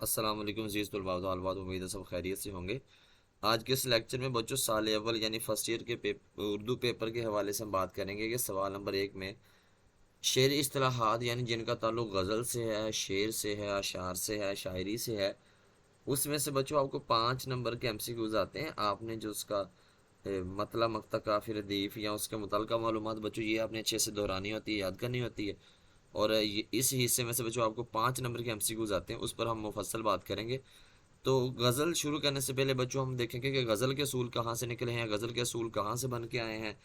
अस्सलाम वालेकुम अज़ीज़ तलबा व तलबात, उम्मीद है सब खैरियत से होंगे। आज के इस लेक्चर में बच्चों साल अव्वल यानी फर्स्ट ईयर के उर्दू पेपर के हवाले से हम बात करेंगे कि सवाल नंबर 1 में शेर इस्तिलाहात यानी जिनका ताल्लुक गज़ल से है, शेर से है, अशार से है, शायरी से है, उसमें से बच्चों आपको 5 नंबर के एमसीक्यूज आते हैं। आपने जो उसका मतला मक्ता काफ़ी रदीफ़ या उसके मुतल्लिक़ा मालूमात बच्चों ये आपने अच्छे से दोहरानी होती है, याद करनी होती है। और ये इस हिस्से में से बच्चों आपको 5 नंबर के एमसीक्यूज आते हैं, उस पर हम मुफस्सल बात करेंगे। तो गज़ल शुरू करने से पहले बच्चों हम देखेंगे कि गज़ल के असूल कहाँ से निकले हैं, गज़ल के असूल कहाँ से बन के आए हैं,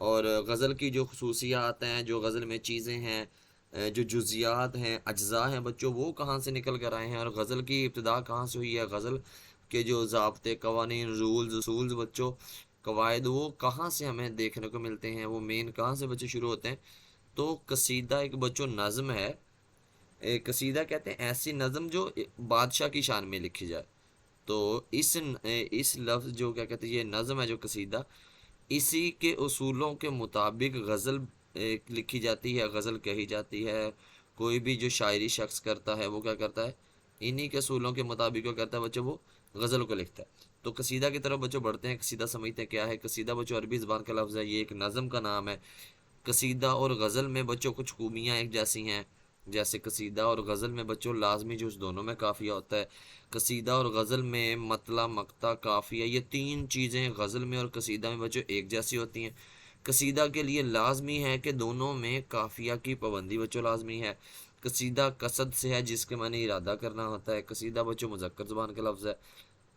और गज़ल की जो खसूसियात हैं, जो गज़ल में चीज़ें हैं, जो जुज़ियात हैं, अज्जा हैं बच्चों, वो कहाँ से निकल कर आए हैं, और गज़ल की इब्तिदा कहाँ से हुई है, गज़ल के जो ज़ाब्ते, कवानीन, रूल्स, उसूल्स बच्चों, कवायद, वो कहाँ से हमें देखने को मिलते हैं, वो मेन कहाँ से बच्चे शुरू होते हैं। तो कसीदा एक बच्चों नज़्म है। कसीदा कहते हैं ऐसी नज़्म जो बादशाह की शान में लिखी जाए। तो इस लफ्ज़ जो क्या कहते हैं, ये नज़म है जो कसीदा, इसी के उसूलों के मुताबिक गज़ल लिखी जाती है, गज़ल कही जाती है। कोई भी जो शायरी शख्स करता है वो क्या करता है, इन्हीं के असूलों के मुताबिक क्या करता है बच्चों, वो गज़ल को लिखता है। तो कसीदा की तरफ बच्चों बढ़ते हैं। कसीदा समझते हैं क्या है। कसीदा बच्चों अरबी ज़बान का लफ्ज़ है, ये एक नज़म का नाम है। कसीदा और गज़ल में बच्चों कुछ खूबियाँ एक जैसी हैं। जैसे कसीदा और गज़ल में बच्चों लाजमी जुज़ दोनों में काफ़िया होता है। कसीदा और गज़ल में मतला मक्ता काफ़िया, ये तीन चीज़ें गज़ल में और कसीदा में बच्चों एक जैसी होती हैं। कसीदा के लिए लाजमी है कि दोनों में काफ़िया की पाबंदी बच्चों लाजमी है। कसीदा कसद से है जिसके माने इरादा करना होता है। कसीदा बच्चों मुज़क्कर ज़ुबान का लफ्ज़ है।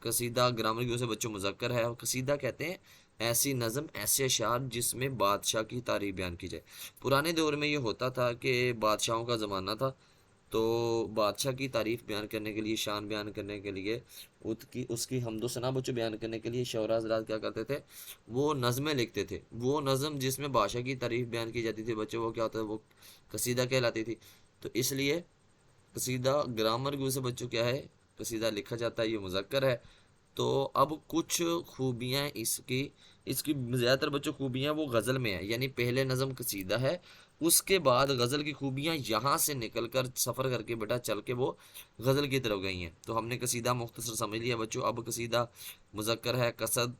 कसीदा ग्रामर की वजह से बच्चों मुज़क्कर है। और कसीदा कहते हैं ऐसी नज़म, ऐसे अशार जिसमें बादशाह की तारीफ बयान की जाए। पुराने दौर में ये होता था कि बादशाहों का ज़माना था, तो बादशाह की तारीफ बयान करने के लिए, शान बयान करने के लिए, उसकी उसकी हमदो सना बच्चों बयान करने के लिए शौरा हज़रात क्या करते थे, वो नज़में लिखते थे। वो नज़म जिसमें बादशाह की तारीफ बयान की जाती थी बच्चों, वो क्या होता है, वो कसीदा कहलाती थी। तो इसलिए कसीदा ग्रामर की वजह से बच्चों क्या है, कसीदा लिखा जाता है, ये मुज़क्कर है। तो अब कुछ खूबियाँ इसकी इसकी ज़्यादातर बच्चों खूबियाँ वो गज़ल में है, यानी पहले नज़म कसीदा है, उसके बाद गज़ल की खूबियाँ यहाँ से निकल कर सफ़र करके बेटा चल के वो गज़ल की तरफ गई हैं। तो हमने कसीदा मुख्तसर समझ लिया बच्चों। अब कसीदा मुज़क्कर है, कसद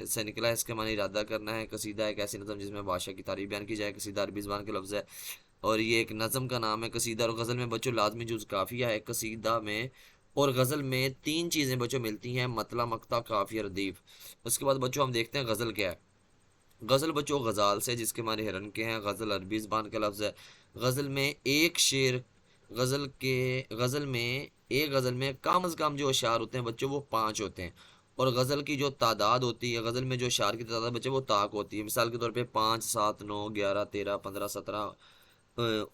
से निकला है, इसके माने इरादा करना है। कसीदा एक ऐसी नज़म जिसमें बादशाह की तारीफ बयान की जाए। कसीदा अरबी ज़बान के लफ्ज़ है और ये एक नज़म का नाम है। कसीदा और गज़ल में बच्चों लाजमी जुज़ काफ़िया है। कसीदा में और गज़ल में तीन चीज़ें बच्चों मिलती हैं, मतला मक्ता काफ़िया रदीफ़। उसके बाद बच्चों हम देखते हैं गज़ल क्या है। गज़ल बच्चों गज़ाल से जिसके माने हिरन के हैं। गज़ल अरबी ज़बान का लफ्ज़ है। गज़ल में एक शेर, गज़ल में कम अज़ कम जो अशार होते हैं बच्चों वो 5 होते हैं। और गज़ल की जो तादाद होती है, गज़ल में जो अशार की तादाद बच्चे वो ताक होती है। मिसाल के तौर पे 5, 7, 9, 11, 13, 15, 17,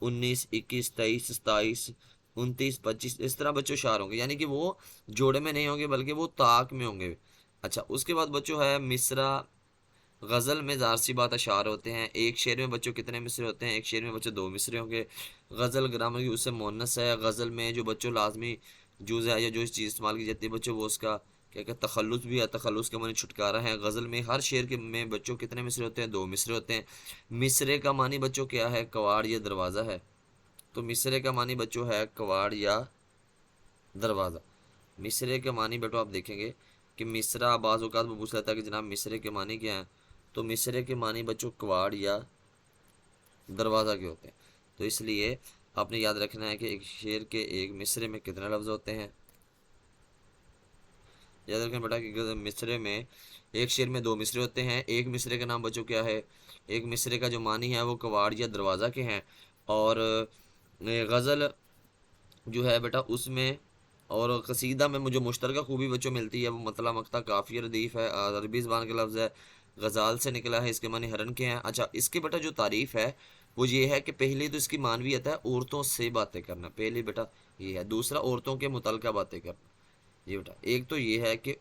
19, 21, 23, 27, 29, 25, इस तरह बच्चों अशार होंगे, यानी कि वो जोड़े में नहीं होंगे बल्कि वो ताक में होंगे। अच्छा, उसके बाद बच्चों है मिसरा। गज़ल में ज़ाहिर सी बात अशार होते हैं। एक शेर में बच्चों कितने मिसरे होते हैं, एक शेर में बच्चों 2 मिसरे होंगे। गज़ल ग्रामर की उससे मुअन्नस है। गज़ल में जो बच्चों लाजमी जुज़ है या जो चीज़ इस्तेमाल की जाती है बच्चों, वो उसका क्या कहते हैं, तखल्लुस भी है। तखल्लुस के माने छुटकारा है। गज़ल में हर शेर के में बच्चों कितने मिसरे होते हैं, 2 मिसरे होते हैं। मिसरे का मानी बच्चों क्या है, कवाड़ या दरवाज़ा है। तो मिसरे का मानी बच्चों है कवाड़ या दरवाज़ा। मिसरे के मानी बेटो आप देखेंगे कि मिसरा बाज़ औक़ात में पूछ लेता है कि जनाब मिसरे के मानी क्या हैं। तो मिसरे के मानी बच्चों कवाड़ या दरवाज़ा के होते हैं। तो इसलिए आपने याद रखना है कि एक शेर के एक मिसरे में कितने लफ्ज़ होते हैं। याद रखें बेटा कि मिसरे में, एक शेर में 2 मिसरे होते हैं। एक मिसरे का नाम बच्चों क्या है, एक मिसरे का जो मानी है वो कवाड़ या दरवाज़ा के हैं। और गज़ल जो है बेटा उसमें और कसीदा में मुझे मुश्तरका खूबी बच्चों मिलती है, वो मतला मक्ता काफ़ी रदीफ़ है। अरबी ज़बान का लफ्ज़ है, गज़ाल से निकला है, इसके माने हरन के हैं। अच्छा, इसके बेटा जो तारीफ़ है वो ये है कि पहली तो इसकी मानवियत है, औरतों से बातें करना, पहली बेटा ये है। दूसरा औरतों के मुतल्लिक़ा बातें करना। जी बेटा, एक तो ये है कि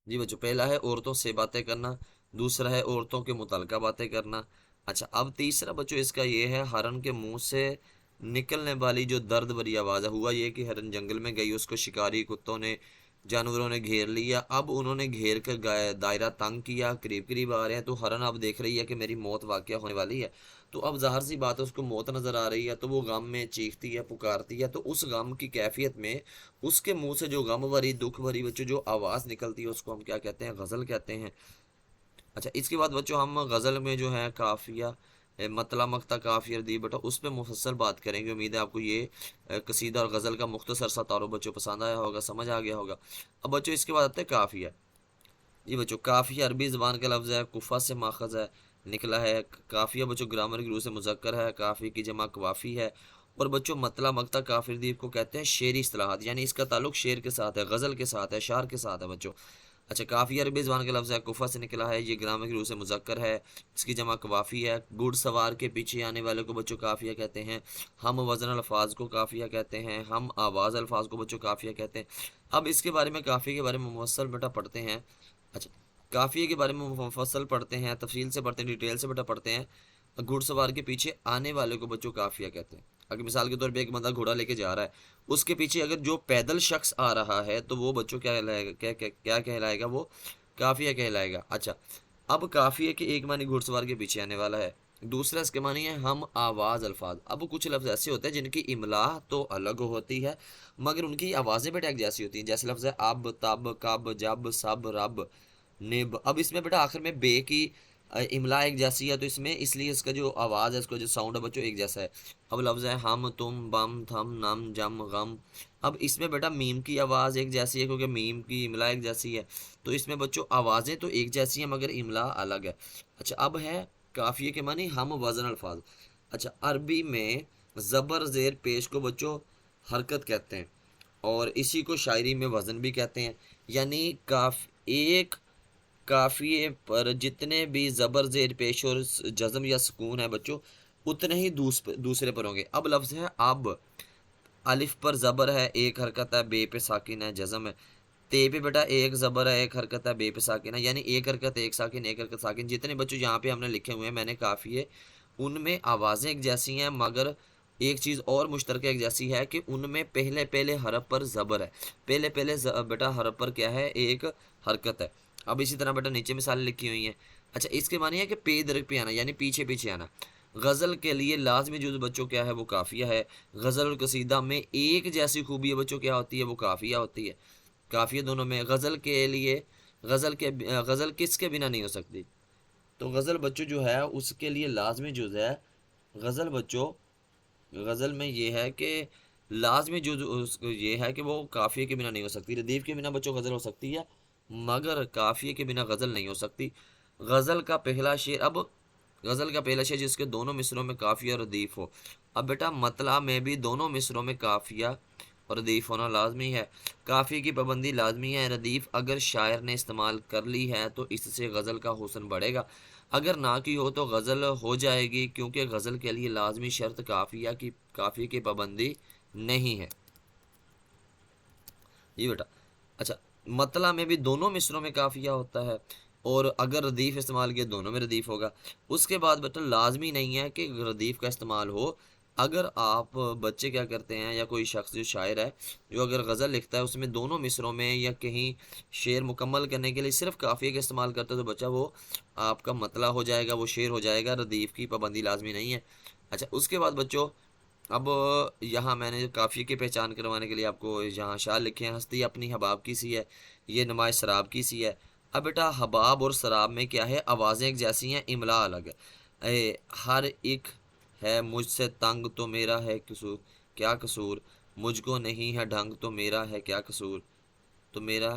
जी बच्चों, पहला है औरतों से बातें करना, दूसरा है औरतों के मुतल्लिक़ा बातें करना। अच्छा, अब तीसरा बच्चों इसका ये है, हरन के मुंह से निकलने वाली जो दर्द भरी आवाज़ है। हुआ ये कि हरन जंगल में गई, उसको शिकारी कुत्तों ने जानवरों ने घेर लिया, अब उन्होंने घेर कर दायरा तंग किया, करीब करीब आ रहे हैं, तो हरन अब देख रही है कि मेरी मौत वाक़या होने वाली है। तो अब ज़ाहिर सी बात है उसको मौत नज़र आ रही है, तो वो गम में चीखती है, पुकारती है। तो उस गम की कैफियत में उसके मुंह से जो गम भरी दुख भरी बच्चों जो आवाज़ निकलती है उसको हम क्या कहते हैं, गज़ल कहते हैं। अच्छा, इसके बाद बच्चों हम गज़ल में जो है काफिया मतला मक्ता काफिया दी बेटा उस पर मुफस्सल बात करेंगे। उम्मीद है आपको ये कसीदा और गज़ल का मुख्तसर सा तारो बच्चों पसंद आया होगा, समझ आ गया होगा। अब बच्चों इसके बाद आते हैं काफिया। ये बच्चों काफिया अरबी ज़बान का लफ्ज़ है, कुफ़ा से माखज़ है, निकला है। काफिया बच्चों ग्रामर की रूह से मुज़क्कर है, काफ़ी की जमा कवाफ़ी है। और बच्चों मतला मक्ता काफिर दीप को कहते हैं शेरी इस्तिलाहात, यानी इसका ताल्लुक शेर के साथ है, गज़ल के साथ है, शार के साथ है बच्चों। अच्छा, काफ़ी अरबी ज़बान का लफ्ज़ है, कुफ़ा से निकला है, ये ग्रामर की रूह से मुज़क्कर है, इसकी जमा कवाफ़ी है। घुड़सवार के पीछे आने वाले को बच्चों काफ़िया कहते हैं। हम वज़न अल्फाज को काफ़िया कहते हैं, हम आवाज़ अल्फाज को बच्चों काफ़िया कहते हैं। अब इसके बारे में काफ़ी के बारे में मुफस्सल बेटा पढ़ते हैं। अच्छा, काफ़िए के बारे में मुफस्सल पढ़ते हैं, तफसील से पढ़ते हैं, डिटेल से बेटा पढ़ते हैं। घुड़सवार के पीछे आने वाले को बच्चों काफिया कहते हैं। अगर मिसाल के तौर पे एक बंदा घोड़ा लेके जा रहा है, उसके पीछे अगर जो पैदल शख्स आ रहा है तो वो बच्चों क्या कहलाएगा, क्या कहलाएगा, वो काफिया कहलाएगा। अच्छा, अब काफिया के एक मानी घुड़सवार के पीछे आने वाला है, दूसरा इसके मानी है हम आवाज़ अल्फाज। अब कुछ लफ्ज़ ऐसे होते हैं जिनकी इमला तो अलग होती है मगर उनकी आवाज़ें बेटा एक जैसी होती हैं। जैसे लफ्ज़ है अब, तब, कब, जब, सब, रब, निब। अब इसमें बेटा आखिर में बे की इमला एक जैसी है, तो इसमें इसलिए इसका जो आवाज़ है, इसका जो साउंड है बच्चों एक जैसा है। अब लफ्ज़ है हम, तुम, बम, थम, नम, जम, गम। अब इसमें बेटा मीम की आवाज़ एक जैसी है क्योंकि मीम की इमला एक जैसी है, तो इसमें बच्चों आवाज़ें तो एक जैसी हैं मगर इमला अलग है। अच्छा, अब है काफ़िए के मानी हम वज़न अल्फाज। अच्छा, अरबी में ज़बर ज़ेर पेश को बच्चों हरकत कहते हैं और इसी को शायरी में वज़न भी कहते हैं। यानी काफ एक काफिए पर जितने भी ज़बर ज़ेर पेश और जज़म या सुकून है बच्चों उतने ही दूसरे पर होंगे। अब लफ्ज़ है अब, अलिफ पर ज़बर है, एक हरकत है, बे पे साकिन है, जज़म है। ते पे बेटा एक ज़बर है, एक हरकत है, बे पे साकिन है, यानी एक हरकत एक साकिन, एक हरकत साकिन। जितने बच्चों यहाँ पे हमने लिखे हुए हैं मैंने काफ़िए, उनमें आवाज़ें एक जैसी हैं मगर एक चीज़ और मुश्तरक एक जैसी है कि उनमें पहले पहले हरफ पर ज़बर है, पहले पहले बेटा हरफ पर क्या है, एक हरकत है। अब इसी तरह बेटा नीचे मिसालें लिखी हुई हैं। अच्छा, इसके मानी है कि पे दर पे आना यानी पीछे पीछे आना। गज़ल के लिए लाजमी जुज़ बच्चों क्या है, वो काफ़िया है। गज़ल और कसीदा में एक जैसी खूबी है बच्चों क्या होती है, वो काफ़िया होती है। काफ़िया दोनों में। गज़ल के लिए गज़ल किसके बिना नहीं हो सकती, तो गज़ल बच्चों जो है उसके लिए लाजमी जुज़ है। गज़ल बच्चों, गज़ल में ये है कि लाजमी जुज़ ये है कि वो काफ़िए के बिना नहीं हो सकती। रदीफ़ के बिना बच्चों गज़ल हो सकती है मगर काफ़िए के बिना गज़ल नहीं हो सकती। गज़ल का पहला शेर, अब गज़ल का पहला शेर जिसके दोनों मिसरों में काफ़िया और रदीफ़ हो। अब बेटा मतला में भी दोनों मिसरों में काफ़िया और रदीफ़ होना लाजमी है। काफ़ी की पाबंदी लाजमी है। रदीफ़ अगर शायर ने इस्तेमाल कर ली है तो इससे गज़ल का हुस्न बढ़ेगा, अगर ना की हो तो गज़ल हो जाएगी क्योंकि गज़ल के लिए लाजमी शर्त काफ़ी की पाबंदी नहीं है। ये बेटा। अच्छा, मतला में भी दोनों मिसरों में काफिया होता है और अगर रदीफ इस्तेमाल किया दोनों में रदीफ होगा। उसके बाद बेटा लाजमी नहीं है कि रदीफ का इस्तेमाल हो। अगर आप बच्चे क्या करते हैं या कोई शख्स जो शायर है जो अगर गज़ल लिखता है उसमें दोनों मिसरों में या कहीं शेर मुकम्मल करने के लिए सिर्फ काफ़िया का इस्तेमाल करता है तो बच्चा वो आपका मतला हो जाएगा, वो शेर हो जाएगा, रदीफ की पाबंदी लाजमी नहीं है। अच्छा, उसके बाद बच्चों अब यहाँ मैंने काफ़ी की पहचान करवाने के लिए आपको यहाँ शार लिखे हैं, हस्ती अपनी हबाब की सी है, ये नुमाइश शराब की सी है। अब बेटा हबाब और शराब में क्या है, आवाज़ें एक जैसी हैं, इमला अलग है। हर एक है मुझसे तंग तो मेरा है कसूर, क्या कसूर, मुझको नहीं है ढंग तो मेरा है क्या कसूर, तो मेरा,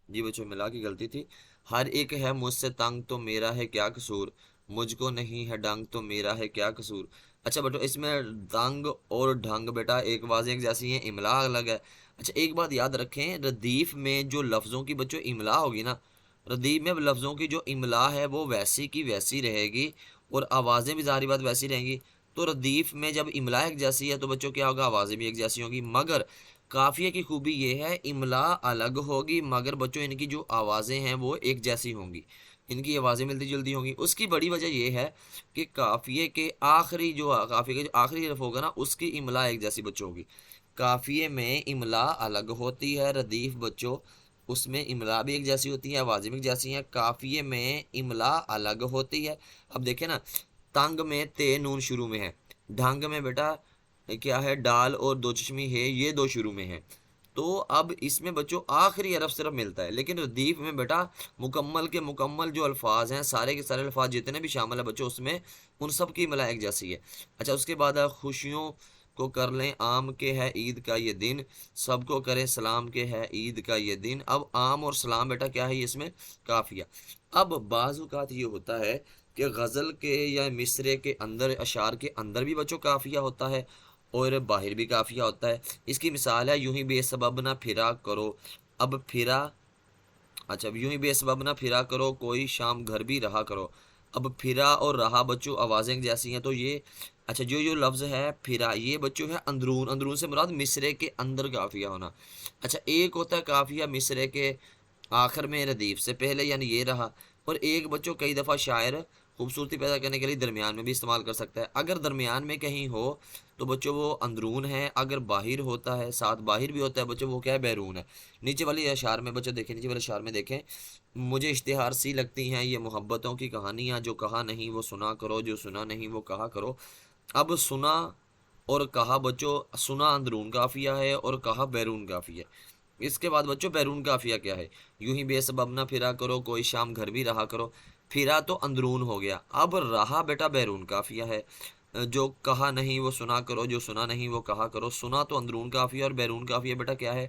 जी बच्चों मिला की गलती थी। हर एक है मुझसे तंग तो मेरा है क्या कसूर, मुझको नहीं है ढंग तो मेरा है क्या कसूर। अच्छा बेटो, इसमें तंग और ढंग बेटा एक आवाज़ें एक जैसी हैं, इमला अलग है। अच्छा, एक बात याद रखें, रदीफ में जो लफ्ज़ों की बच्चों इमला होगी ना, रदीफ में लफ्ज़ों की जो इमला है वो वैसी की वैसी रहेगी और आवाज़ें भी ज़ाहिर बात वैसी रहेंगी। तो रदीफ में जब इमला एक जैसी है तो बच्चों क्या होगा, आवाज़ें भी एक जैसी होंगी। मगर काफिया की खूबी ये है इमला अलग होगी मगर बच्चों इनकी जो आवाज़ें हैं वो एक जैसी होंगी, इनकी आवाज़ें मिलती जुलती होंगी। उसकी बड़ी वजह ये है कि काफिए के आखिरी जो काफिए का जो आखिरी हरफ होगा ना उसकी इमला एक जैसी बच्चों होगी। काफिये में इमला अलग होती है रदीफ बच्चों, उसमें इमला भी एक जैसी होती है, आवाजें भी एक जैसी हैं। काफिये में इमला अलग होती है। अब देखे ना, तंग में ते नून शुरू में है, ढंग में बेटा क्या है, डाल और दो चश्मी है, ये दो शुरू में है। तो अब इसमें बच्चों आखिरी हरफ सिर्फ मिलता है, लेकिन रदीफ में बेटा मुकम्मल के मुकम्मल जो अल्फाज हैं, सारे के सारे अल्फाज जितने भी शामिल है बच्चों, उसमें उन सब की इमला एक जैसी है। अच्छा, उसके बाद खुशियों को कर लें आम के है ईद का ये दिन, सबको करें सलाम के है ईद का ये दिन। अब आम और सलाम बेटा क्या है, इसमें काफिया। अब बाज़ ये होता है कि गज़ल के या मिसरे के अंदर, अशार के अंदर भी बच्चों काफिया होता है और बाहर भी काफिया होता है। इसकी मिसाल है, यूं ही बेसबब ना फिरा करो। अब फिरा, अच्छा, यूं ही बेसबब ना फिरा करो, कोई शाम घर भी रहा करो। अब फिरा और रहा बच्चों आवाज़ें जैसी हैं, तो ये अच्छा जो जो लफ्ज़ है फिरा, ये बच्चों है अंदरून, अंदरून से मुराद मिसरे के अंदर काफिया होना। अच्छा, एक होता है काफिया मिसरे के आखिर में रदीफ से पहले, यानी ये रहा। और एक बच्चों कई दफ़ा शायर खूबसूरती पैदा करने के लिए दरमियान में भी इस्तेमाल कर सकता है। अगर दरमियान में कहीं हो तो बच्चों वो अंदरून है, अगर बाहिर होता है, साथ बाहिर भी होता है बच्चों, वो क्या है, बैरून है। नीचे वाली अशार में बच्चों देखें, नीचे वाले अशार में देखें, मुझे इश्तिहार सी लगती हैं ये मोहब्बतों की कहानियाँ, जो कहा नहीं वो सुना करो, जो सुना नहीं वो कहा करो। अब सुना और कहा बच्चों, सुना अंदरून काफिया है और कहा बैरून काफिया है। इसके बाद बच्चों बैरून काफिया क्या है, यूं ही बेसबब ना फिरा करो, कोई शाम घर भी रहा करो। फिरा तो अंदरून हो गया, अब रहा बेटा बैरून काफिया है। जो कहा नहीं वो सुना करो, जो सुना नहीं वो कहा करो। सुना तो अंदरून काफिया और बैरून काफिया बेटा क्या है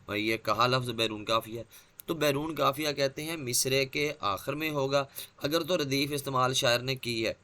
भाई, ये कहा लफ्ज बैरून काफिया। तो बैरून काफिया कहते हैं मिसरे के आखिर में होगा। अगर तो रदीफ इस्तेमाल शायर ने की है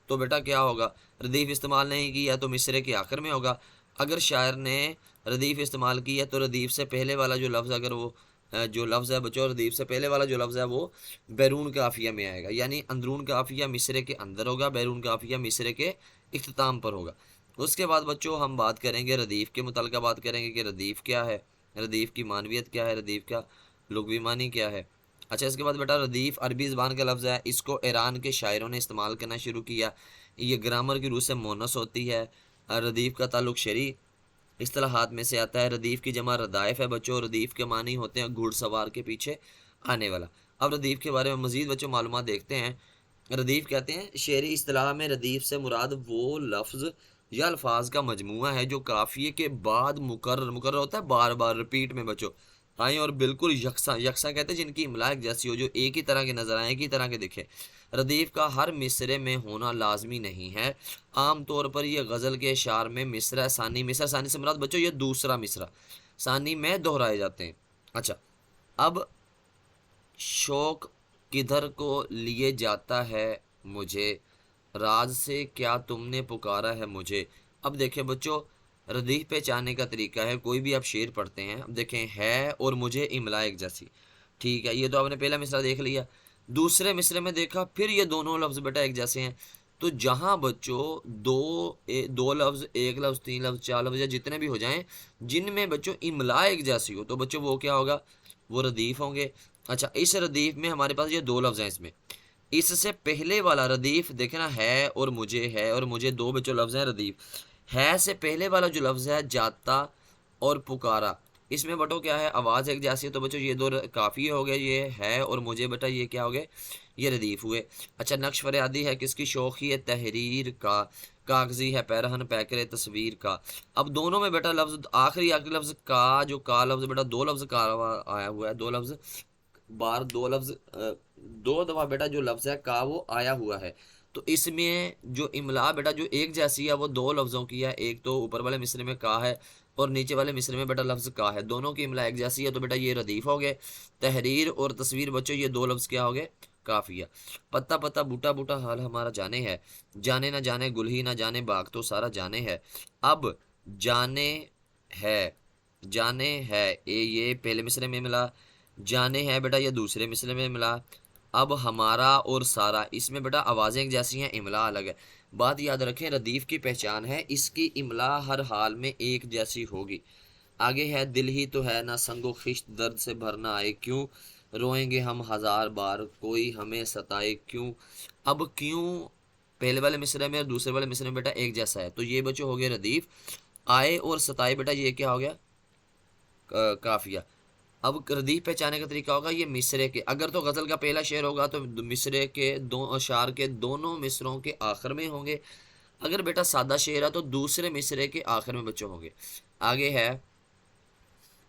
तो बेटा क्या होगा, रदीफ इस्तेमाल नहीं किया तो मिसरे के आखिर में होगा। अगर शायर ने रदीफ इस्तेमाल की है तो रदीफ से पहले वाला जो लफ्ज़, अगर वो जो लफ्ज़ है बच्चों, रदीफ से पहले वाला जो लफ्ज़ है वो बैरून काफिया में आएगा, यानी अंदरून काफिया मिसरे के अंदर होगा, बैरून काफिया मिसरे के इख्तिताम पर होगा। उसके बाद बच्चों हम बात करेंगे रदीफ के मुतल्लिक़, बात करेंगे कि रदीफ क्या है, रदीफ की मानवियत क्या है, रदीफ का लुग़वी मानी क्या है। अच्छा, इसके बाद बेटा रदीफ अरबी ज़बान का लफ्ज़ है, इसको ईरान के शायरों ने इस्तेमाल करना शुरू किया। ये ग्रामर की रूह से मोनस होती है। रदीफ का ताल्लुक शरी इस्तिलाहात में से आता है। रदीफ की जमा रदाइफ है बच्चों, रदीफ के मानी होते हैं घुड़सवार के पीछे आने वाला। अब रदीफ के बारे में मज़ीद बच्चों मालूमात देखते हैं। रदीफ कहते हैं शेरी इस्तिलाह में रदीफ से मुराद वो लफ्ज़ या अल्फाज का मजमुआ है जो काफ़िए के बाद मुकर्रर, मुकर्रर होता है बार बार रिपीट में बच्चों आए, और बिल्कुल यकसा, यकसा कहते हैं जिनकी इमला एक जैसी हो, जो एक ही तरह के नजर आए, एक ही तरह के दिखे। रदीफ का हर मिसरे में होना लाजमी नहीं है। आम तौर पर यह गज़ल के शार में मिसरा सानी, मिसरा सानी से मुराद बच्चों ये दूसरा मिसरा सानी में दोहराए जाते हैं। अच्छा, अब शौक किधर को लिए जाता है मुझे, राज से क्या तुमने पुकारा है मुझे। अब देखें बच्चों, रदीफ पहचानने का तरीका है, कोई भी आप शेर पढ़ते हैं, अब देखें है और मुझे इमला एक जैसी, ठीक है, ये तो आपने पहला मिसरा देख लिया। दूसरे मिसरे में देखा फिर ये दोनों लफ्ज़ बेटा एक जैसे हैं। तो जहाँ बच्चों दो लफ्ज़, एक लफ्ज़, तीन लफ्ज़, चार लफ्ज़ या जितने भी हो जाएं, जिनमें बच्चों इमला एक जैसी हो, तो बच्चों वो क्या होगा, वो रदीफ होंगे। अच्छा, इस रदीफ में हमारे पास ये दो लफ्ज़ हैं। इसमें इससे पहले वाला रदीफ देखना है और मुझे, है और मुझे दो बच्चों लफ्ज़ हैं रदीफ। है से पहले वाला जो लफ्ज़ है जाता और पुकारा, इसमें बटो क्या है, आवाज़ एक जैसी है, तो बच्चों ये दो काफ़ी हो गए, ये है और मुझे बेटा ये क्या हो गए, ये रदीफ हुए। अच्छा, नक्श फरियादी है किसकी, शौक़ी है तहरीर का, कागजी है पैरहन पैकर तस्वीर का। अब दोनों में बेटा लफ्ज़ आखिरी आखिरी लफ्ज़ का, जो का लफ्ज़ बेटा दो लफ्ज़ का आया हुआ है, दो लफ्ज़ बार, दो लफ्ज़ दो दफ़ा बेटा जो लफ्ज़ है का वो आया हुआ है। तो इसमें जो इमला बेटा जो एक जैसी है वो दो लफ्ज़ों की है, एक तो ऊपर वाले मिसरे में का है और नीचे वाले मिसरे में बेटा लफ्ज़ का है, दोनों की इमला एक जैसी है, तो बेटा ये रदीफ हो गए। तहरीर और तस्वीर बच्चों ये दो लफ्ज़ क्या हो गए, काफिया। पत्ता पत्ता बूटा बूटा हाल हमारा जाने है, जाने ना जाने गुल ही ना जाने बाग तो सारा जाने है। अब जाने है, जाने है ये पहले मिसरे में मिला, जाने है बेटा ये दूसरे मिसरे में मिला। अब हमारा और सारा, इसमें बेटा आवाज़ें एक जैसी हैं, इमला अलग है। बात याद रखें, रदीफ की पहचान है इसकी इमला हर हाल में एक जैसी होगी। आगे है दिल ही तो है ना संगो खिश्त दर्द से भरना आए, क्यों रोएंगे हम हजार बार कोई हमें सताए क्यों। अब क्यों पहले वाले मिसरे में और दूसरे वाले मिसरे में बेटा एक जैसा है, तो ये बच्चों हो गए रदीफ। आए और सताए बेटा ये क्या हो गया, काफिया। अब रदीफ पहचाने का तरीका होगा ये मिसरे के, अगर तो गजल का पहला शेर होगा तो मिसरे के दो अशार के दोनों मिसरों के आखिर में होंगे। अगर बेटा सादा शेर है तो दूसरे मिसरे के आखिर में बच्चों होंगे। आगे है,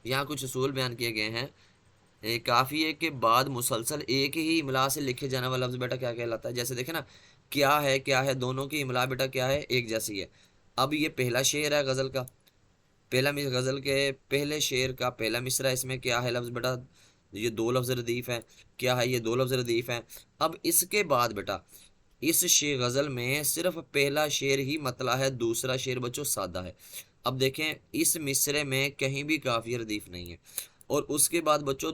यहाँ कुछ उसूल बयान किए गए हैं। काफिए के बाद मुसलसल एक ही इमला से लिखे जाने वाला लफ्ज बेटा क्या कहलाता है। जैसे देखे ना, क्या है दोनों की इमला बेटा क्या है, एक जैसी है। अब ये पहला शेर है गजल का, गजल के पहले शेर का पहला मिसरा, इसमें क्या है लफ्ज बेटा, ये दो लफ्ज रदीफ है। क्या है, ये दो लफ्ज रदीफ है। अब इसके बाद बेटा इस शेर गजल में सिर्फ पहला शेर ही मतला है, दूसरा शेर बच्चों सादा है। अब देखें इस मिसरे में कहीं भी काफी रदीफ नहीं है। और उसके बाद बच्चों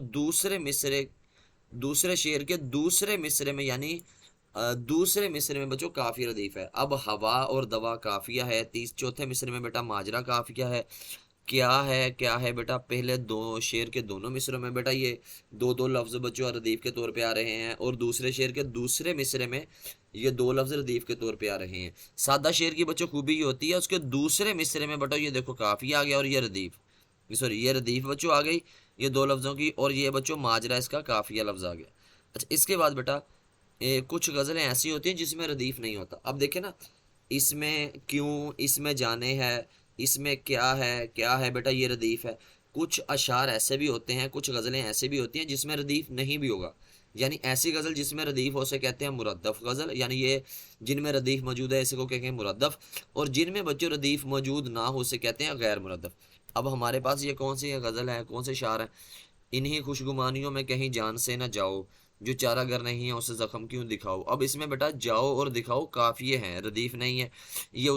दूसरे शेर के दूसरे मिसरे में यानी दूसरे मिसरे में बच्चों काफी रदीफ है। अब हवा और दवा काफिया है, चौथे मिसरे में बेटा माजरा काफिया है। क्या है बेटा, पहले दो शेर के दोनों मिसरों में बेटा ये दो दो लफ्ज बच्चों रदीफ के तौर पे आ रहे हैं, और दूसरे शेर के दूसरे मिसरे में ये दो लफ्ज रदीफ के तौर पे आ रहे हैं। सादा शेर की बच्चों खूबी ये होती है, उसके दूसरे मिसरे में बेटा ये देखो काफिया आ गया और ये रदीफ, सॉरी ये रदीफ बच्चों आ गई ये दो लफ्जों की, और ये बच्चों माजरा इसका काफिया लफ्ज आ गया। अच्छा इसके बाद बेटा कुछ गज़लें ऐसी होती हैं जिसमें रदीफ नहीं होता। अब देखे ना, इसमें क्यों, इसमें जाने है, इसमें क्या है बेटा ये रदीफ है। कुछ अशार ऐसे भी होते हैं, कुछ गज़लें ऐसे भी होती हैं जिसमें रदीफ नहीं भी होगा। यानी ऐसी गज़ल जिसमें रदीफ हो से कहते हैं मुरद्दफ गज़ल, यानी ये जिनमें रदीफ मौजूद है इसी को कहते हैं मुरद्दफ, और जिनमें बच्चों रदीफ मौजूद ना हो से कहते हैं गैर मुरद्दफ। अब हमारे पास ये कौन सी गज़ल है, कौन से शार हैं, इन्हीं खुशगुमानियों में कहीं जान से न जाओ, जो चारागर नहीं है उसे जख्म क्यों दिखाओ। अब इसमें बेटा जाओ और दिखाओ काफिए हैं, रदीफ नहीं है। ये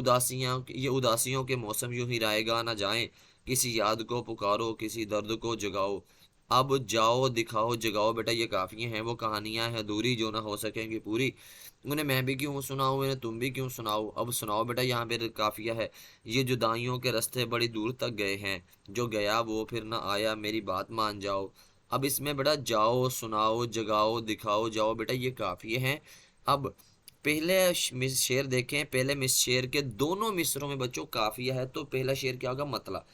उदासियों के मौसम यूं ही रायगा ना जाएं, किसी याद को पुकारो किसी दर्द को जगाओ। अब जाओ दिखाओ जगाओ बेटा ये काफिए हैं, वो कहानियां हैं अधूरी जो ना हो सकेंगी पूरी, उन्हें मैं भी क्यों सुनाऊं इन्हें तुम भी क्यों सुनाओ। अब सुनाओ बेटा यहाँ पे काफिया है, ये जुदाइयों के रास्ते बड़ी दूर तक गए हैं, जो गया वो फिर ना आया मेरी बात मान जाओ। अब इसमें बेटा जाओ सुनाओ जगाओ दिखाओ जाओ बेटा ये काफिए हैं। अब पहले शेर देखें, पहले शेर के दोनों मिसरों में बच्चों काफिया है, तो पहला शेर क्या होगा, मतला।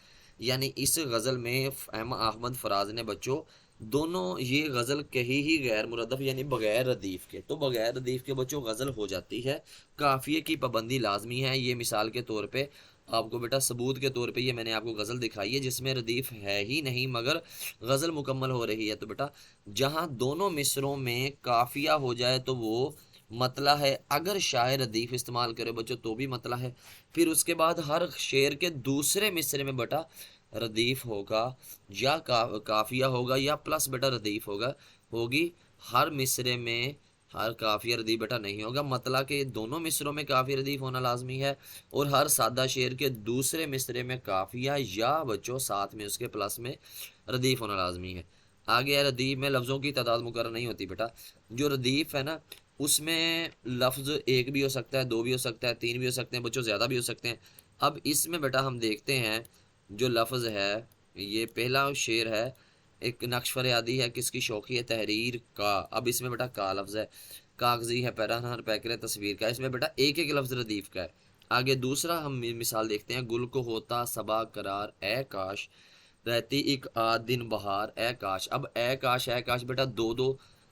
यानी इस गजल में अहमद फराज ने बच्चों दोनों ये गजल कही ही गैर मुरद्दफ यानी बगैर रदीफ के, तो बगैर रदीफ के बच्चों गजल हो जाती है। काफिए की पाबंदी लाजमी है। ये मिसाल के तौर पे आपको बेटा सबूत के तौर पे ये मैंने आपको गजल दिखाई है जिसमें रदीफ है ही नहीं मगर गजल मुकम्मल हो रही है। तो बेटा जहां दोनों मिसरों में काफिया हो जाए तो वो मतला है, अगर शायर रदीफ इस्तेमाल करे बच्चों तो भी मतला है। फिर उसके बाद हर शेर के दूसरे मिसरे में बेटा रदीफ होगा या काफिया होगा या प्लस बेटा रदीफ होगी। हर मिसरे में हर काफिया रदीफ बेटा नहीं होगा, मतला के दोनों मिसरों में काफिया रदीफ होना लाजमी है, और हर सादा शेर के दूसरे मिसरे में काफिया या बच्चों साथ में उसके प्लस में रदीफ होना लाजमी है। आगे है रदीफ में लफ्ज़ों की तादाद मुकर्रर नहीं होती बेटा। जो रदीफ है ना उसमें लफ्ज़ एक भी हो सकता है, दो भी हो सकता है, तीन भी हो सकते हैं बच्चों, ज़्यादा भी हो सकते हैं। अब इसमें बेटा हम देखते हैं जो लफ्ज़ है, ये पहला शेर है, एक नक्श फरियादी है किसकी, शौकी है तहरीर का। अब इसमें बेटा का लफ्ज़ है, कागजी है पैरानहर पैकर तस्वीर का, इसमें बेटा एक एक लफ्ज़ रदीफ का है। आगे दूसरा हम मिसाल देखते हैं, गुल को होता सबा करार ए काश, रहती एक आध दिन बहार ए काश। अब ए काश बेटा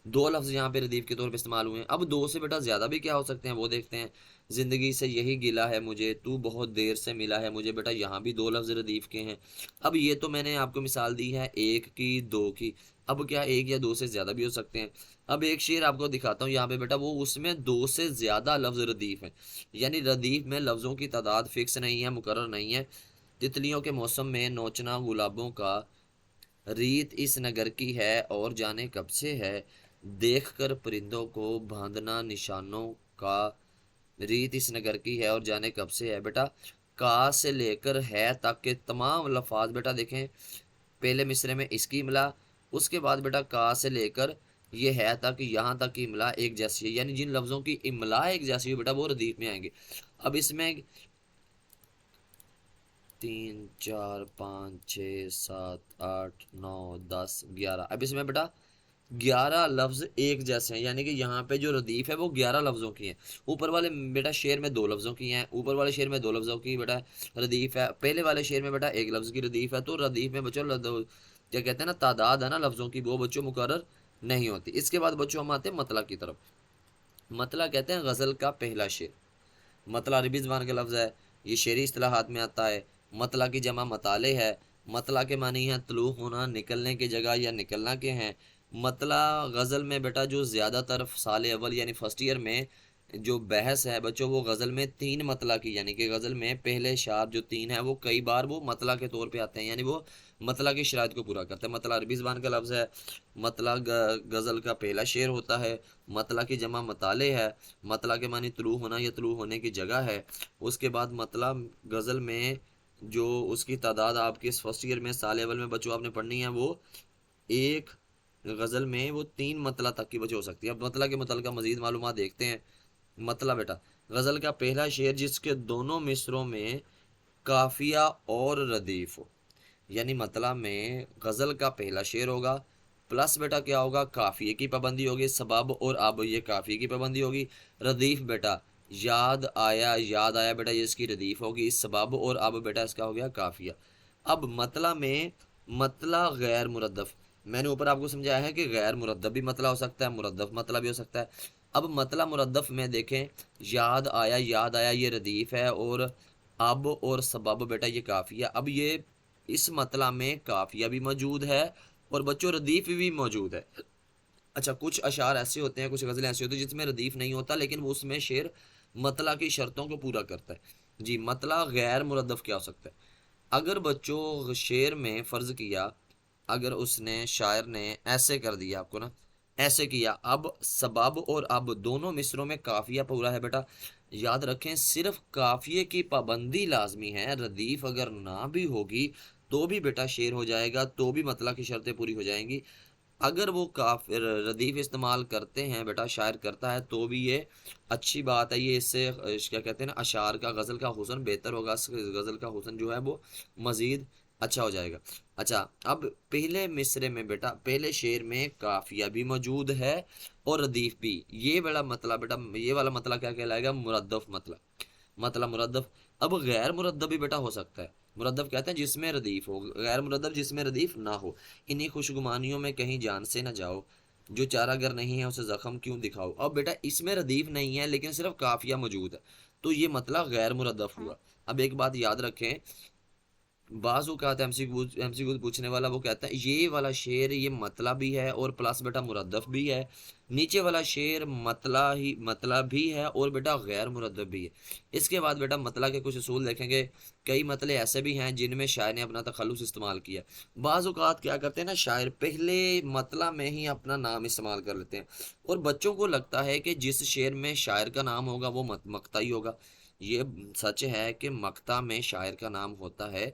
दो लफ्ज़ यहाँ पे रदीफ के तौर पे इस्तेमाल हुए हैं। अब दो से बेटा ज़्यादा भी क्या हो सकते हैं वो देखते हैं। ज़िंदगी से यही गिला है मुझे, तू बहुत देर से मिला है मुझे, बेटा यहाँ भी दो लफ्ज़ रदीफ के हैं। अब ये तो मैंने आपको मिसाल दी है एक की दो की, अब क्या एक या दो से ज़्यादा भी हो सकते हैं। अब एक शेर आपको दिखाता हूँ यहाँ पे बेटा, वो उसमें दो से ज़्यादा लफ्ज़ रदीफ हैं, यानी रदीफ में लफ्ज़ों की तादाद फिक्स नहीं है, मुकर्रर नहीं है। तितलियों के मौसम में नोचना गुलाबों का, रीत इस नगर की है और जाने कब से है, देख कर परिंदों को बांधना निशानों का, रीत इस नगर की है और जाने कब से है। बेटा का से लेकर है तक के तमाम लफाज बेटा देखें, पहले मिसरे में इसकी इमला, उसके बाद बेटा का से लेकर ये है तक यहाँ तक की इमला एक जैसी है, यानी जिन लफ्ज़ों की इमला एक जैसी है बेटा वो रदीफ में आएंगे। अब इसमें 3 4 5 6 7 8 9 10 11, अब इसमें बेटा 11 लफ्ज एक जैसे हैं, यानी कि यहाँ पे जो रदीफ है वो 11 लफ्जों की है। ऊपर वाले बेटा शेर में 2 लफ्जों की हैं, ऊपर वाले शेर में 2 लफ्जों की बेटा रदीफ है, पहले वाले शेर में बेटा 1 लफ्ज की रदीफ है। तो रदीफ में बच्चों क्या कहते हैं ना, तादाद है ना लफ्जों की, वो बच्चों मुकर्रर नहीं होती। इसके बाद बच्चों हम आते हैं मतला की तरफ। मतला कहते हैं गजल का पहला शेर। मतला अरबी ज़बान का लफ्ज़ है, ये शेरी इस्तिलाहात में आता है। मतला की जमा मताले है। मतला के मानी है तलू होना, निकलने की जगह या निकलना के हैं। मतला गज़ल में बेटा जो ज़्यादातर साल अव्वल यानी फर्स्ट ईयर में जो बहस है बच्चों, वो गज़ल में 3 मतला की, यानी कि गज़ल में पहले शार जो 3 है वो कई बार वो मतला के तौर पे आते हैं, यानी वो मतला की शराइत को पूरा करते हैं। मतला अरबी ज़बान का लफ्ज़ है। मतला गज़ल का पहला शेर होता है। मतला की जमा मताले है। मतला के मानी तलू होना या तलू होने की जगह है। उसके बाद मतला गज़ल में जो उसकी तादाद आपके इस फर्स्ट ईयर में साल अव्वल में बच्चों आपने पढ़नी है, वो एक गज़ल में वो 3 मतला तक की बच्चों हो सकती है। अब मतला के मतलब का मजीद मालूमात देखते हैं। मतला बेटा गज़ल का पहला शेर जिसके दोनों मिसरों में काफिया और रदीफ हो, यानी मतला में गज़ल का पहला शेर होगा, प्लस बेटा क्या होगा, काफिए की पाबंदी होगी, सबब और अब ये काफिए की पाबंदी होगी। रदीफ बेटा याद आया बेटा ये इसकी रदीफ होगी, सबब और अब बेटा इसका हो गया काफिया। अब मतला में मतला गैर मुरद्दफ, मैंने ऊपर आपको समझाया है कि गैर मुरद्दफ भी मतला हो सकता है, मुरद्दफ मतला भी हो सकता है। अब मतला मुरद्दफ में देखें, याद आया ये रदीफ है, और अब और सबब बेटा ये काफिया। अब ये इस मतला में काफिया भी मौजूद है और बच्चों रदीफ भी मौजूद है। अच्छा, कुछ अशार ऐसे होते हैं, कुछ गज़लें ऐसी होती हैं जिसमें रदीफ नहीं होता, लेकिन वो उसमें शेर मतला की शर्तों को पूरा करता है। जी, मतला गैर मुरद्दफ क्या हो सकता है? अगर बच्चों शेर में फ़र्ज़ किया, अगर उसने शायर ने ऐसे कर दिया आपको ना, ऐसे किया, अब सबब और अब दोनों मिसरों में काफिया पूरा है बेटा। याद रखें सिर्फ काफिए की पाबंदी लाजमी है, रदीफ अगर ना भी होगी तो भी बेटा शेर हो जाएगा, तो भी मतला की शर्तें पूरी हो जाएंगी। अगर वो काफिर रदीफ इस्तेमाल करते हैं बेटा, शायर करता है, तो भी ये अच्छी बात है। ये इससे क्या कहते हैं ना, अशार का गज़ल का हुस्न बेहतर होगा, गज़ल का हुस्न जो है वो मज़ीद अच्छा हो जाएगा। अच्छा, अब पहले मिसरे में बेटा पहले शेर में काफिया भी मौजूद है और रदीफ भी। ये वाला मतलब बेटा, ये वाला मतलब क्या कहलाएगा, मुरद्दफ मतलब, मतलब मुरद्दफ। अब गैर मुरद्दफ भी बेटा हो सकता है। मुरद्दफ कहते हैं जिसमें रदीफ हो, गैर मुरद्दफ जिसमें रदीफ ना हो। इन्हीं खुशगुमानियों में कहीं जान से ना जाओ, जो चारागर नहीं है उसे जख्म क्यों दिखाओ। अब बेटा इसमें रदीफ नहीं है लेकिन सिर्फ काफिया मौजूद है, तो ये मतलब गैर मुरद्दफ हुआ। अब एक बात याद रखें, बाज़ एमसीक्यू पूछने वाला वो कहता है ये वाला शेर ये मतला भी है और प्लस बेटा मुरद्दफ भी है, नीचे वाला शेर मतला भी है और बेटा गैर मुरद्दफ भी है। इसके बाद बेटा मतला के कुछ असूल देखेंगे। कई मतले ऐसे भी हैं जिनमें शायर ने अपना तखल्लुस इस्तेमाल किया। बाज़ औक़ात क्या करते हैं ना, शायर पहले मतला में ही अपना नाम इस्तेमाल कर लेते हैं और बच्चों को लगता है कि जिस शेर में शायर का नाम होगा वो मक्ता ही होगा। ये सच है कि मक्ता में शायर का नाम होता है,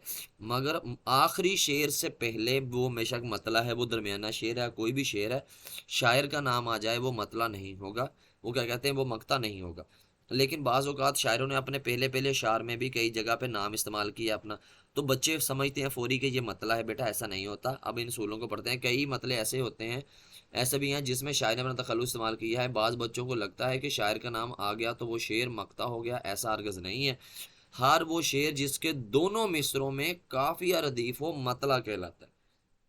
मगर आखिरी शेर से पहले वो बेशक मतला है, वो दरमियाना शेर है, कोई भी शेर है, शायर का नाम आ जाए वो मतला नहीं होगा, वो क्या कहते हैं, वो मक्ता नहीं होगा। लेकिन बाज़ औक़ात शायरों ने अपने पहले पहले शार में भी कई जगह पे नाम इस्तेमाल किया अपना, तो बच्चे समझते हैं फौरी कि ये मतला है। बेटा ऐसा नहीं होता। अब इन सूलों को पढ़ते हैं। कई मतले ऐसे होते हैं, ऐसे भी हैं जिसमें शायर ने अपना तखल्लुस इस्तेमाल किया है। बाज़ बच्चों को लगता है कि शायर का नाम आ गया तो वो शेर मक्ता हो गया, ऐसा हरगिज़ नहीं है। हर वो शेर जिसके दोनों मिसरों में काफिया रदीफ हो मतला कहलाता है।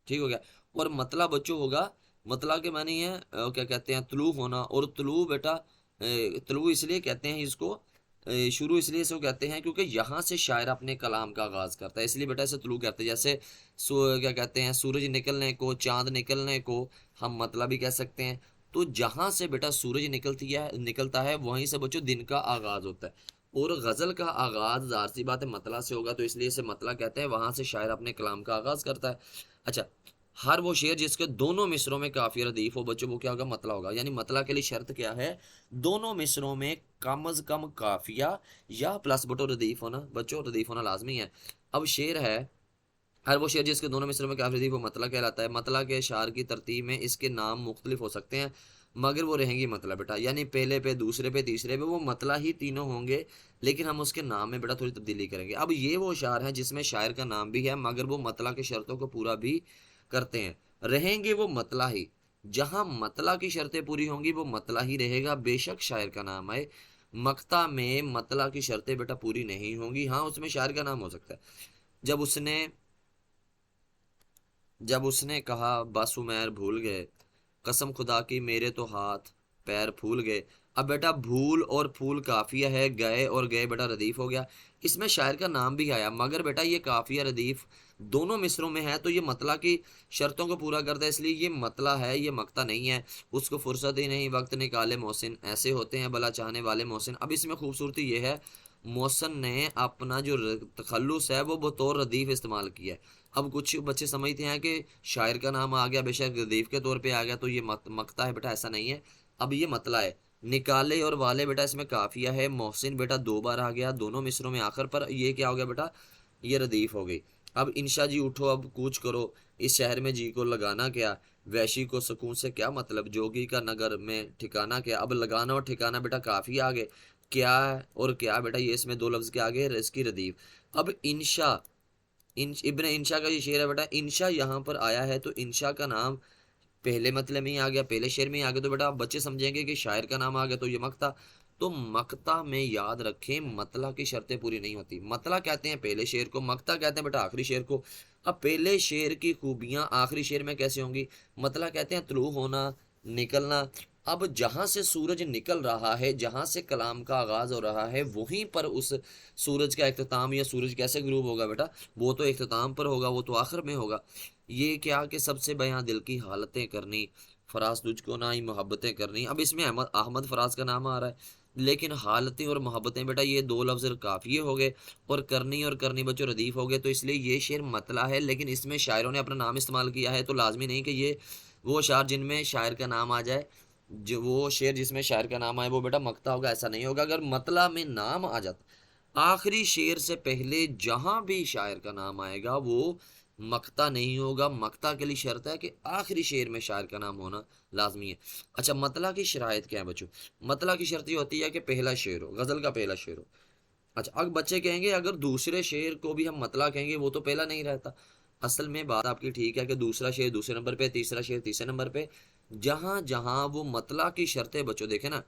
ठीक हो गया। और मतला बच्चों होगा, मतला के मानी है क्या कहते हैं, तलू होना। और तलू बेटा तलू इसलिए कहते हैं इसको, शुरू इसलिए इसको कहते हैं क्योंकि यहाँ से शायर अपने कलाम का आगाज करता है, इसलिए बेटा इसे तलू कहते हैं। जैसे क्या कहते हैं, सूरज निकलने को, चांद निकलने को हम मतला भी कह सकते हैं। तो जहाँ से बेटा सूरज निकलता है वहीं से बच्चों दिन का आगाज होता है। और गज़ल का आगाज ज़ाहिर सी बात है मतला से होगा, तो इसलिए इसे मतला कहते हैं। वहां से शायर अपने कलाम का आगाज करता है। अच्छा, हर वो शेर जिसके दोनों मिसरों में काफी रदीफ हो बच्चों, वो क्या होगा, मतला होगा। यानी मतला के लिए शर्त क्या है, दोनों मिसरों में कम अज कम काफिया या प्लस बटो रदीफ होना। बच्चों रदीफ होना लाजमी है। अब शेर है, हर वो शेर जिसके दोनों मिसरों में काफी रदीफ वो मतला कहलाता है। मतला के शार की तरतीब में इसके नाम मुख्तलिफ हो सकते हैं, मगर वो रहेंगी मतला बेटा। यानी पहले पे, दूसरे पे, तीसरे पे वो मतला ही तीनों होंगे, लेकिन हम उसके नाम में बेटा थोड़ी तब्दीली करेंगे। अब ये वो शार है जिसमें शायर का नाम भी है मगर वो मतला के शर्तों को पूरा भी करते हैं, रहेंगे वो मतला ही। जहां मतला की शर्तें पूरी होंगी वो मतला ही रहेगा, बेशक शायर का नाम आए। मक्ता में मतला की शर्तें बेटा पूरी नहीं होंगी, हाँ उसमें शायर का नाम हो सकता है। जब उसने जब उसने कहा बस उमर भूल गए, कसम खुदा की मेरे तो हाथ पैर फूल गए। अब बेटा भूल और फूल काफिया है, गए और गए बेटा रदीफ हो गया। इसमें शायर का नाम भी आया, मगर बेटा ये काफिया रदीफ दोनों मिसरों में है, तो ये मतला की शर्तों को पूरा करता है, इसलिए ये मतला है, ये मक्ता नहीं है। उसको फुर्सत ही नहीं वक्त निकाले मोहसिन, ऐसे होते हैं भला चाहने वाले मोहसिन। अब इसमें खूबसूरती ये है, मोहसिन ने अपना जो तखल्लुस है वो बतौर रदीफ इस्तेमाल किया है। अब कुछ बच्चे समझते हैं कि शायर का नाम आ गया, बेशक रदीफ के तौर पे आ गया, तो ये मक्ता है, बेटा ऐसा नहीं है। अब ये मतला है। निकाले और वाले बेटा इसमें काफिया है, मोहसिन बेटा 2 बार आ गया दोनों मिसरों में आखिर पर, ये क्या हो गया बेटा, ये रदीफ हो गई। अब इंशा जी उठो अब कूच करो, इस शहर में जी को लगाना क्या, वैशी को सुकून से क्या मतलब, जोगी का नगर में ठिकाना क्या। अब लगाना और ठिकाना बेटा काफी आगे, क्या और क्या बेटा ये इसमें 2 लफ्ज के आगे इसकी रदीफ। अब इंशा, इब्ने इंशा का ये शेर है बेटा, इंशा यहाँ पर आया है तो इंशा का नाम पहले मतलब में ही आ गया, पहले शेर में ही आ गया, तो बेटा आप बच्चे समझेंगे कि शायर का नाम आ गया तो ये मक्ता। तो मक्ता में याद रखें मतला की शर्तें पूरी नहीं होती। मतला कहते हैं पहले शेर को, मक्ता कहते हैं बेटा आखिरी शेर को। अब पहले शेर की खूबियां आखिरी शेर में कैसे होंगी, मतला कहते हैं तुलू होना, निकलना। अब जहां से सूरज निकल रहा है, जहां से कलाम का आगाज हो रहा है, वहीं पर उस सूरज का इख्तिताम, या सूरज कैसे गुरूब होगा बेटा, वो तो इख्तिताम पर होगा, वो तो आखिर में होगा। ये क्या कि सबसे बयां दिल की हालतें करनी, फराज तुझको ना ही मोहब्बतें करनी। अब इसमें अहमद अहमद फराज का नाम आ रहा है, लेकिन हालतें और मोहब्बतें बेटा ये 2 लफ्ज काफी हो गए, और करनी बच्चों रदीफ हो गए, तो इसलिए ये शेर मतला है। लेकिन इसमें शायरों ने अपना नाम इस्तेमाल किया है, तो लाजमी नहीं कि ये वो शायर जिनमें शायर का नाम आ जाए, जो वो शेर जिसमें शायर का नाम आए वो बेटा मक्ता होगा, ऐसा नहीं होगा। अगर मतला में नाम आ जाता आखिरी शेर से पहले, जहां भी शायर का नाम आएगा वो मक्ता नहीं होगा। मक्ता के लिए शर्त है कि आखिरी शेर में शायर का नाम होना लाजमी है। अच्छा मतला की शराइत क्या है बच्चों, मतला की शर्त ये होती है कि पहला शेर हो, गजल का पहला शेर हो। अच्छा अब बच्चे कहेंगे अगर दूसरे शेर को भी हम मतला कहेंगे वो तो पहला नहीं रहता। असल में बात आपकी ठीक है कि दूसरा शेर दूसरे नंबर पे, तीसरा शेर तीसरे नंबर पे, जहां जहां वो मतला की शर्तें बच्चों देखे ना।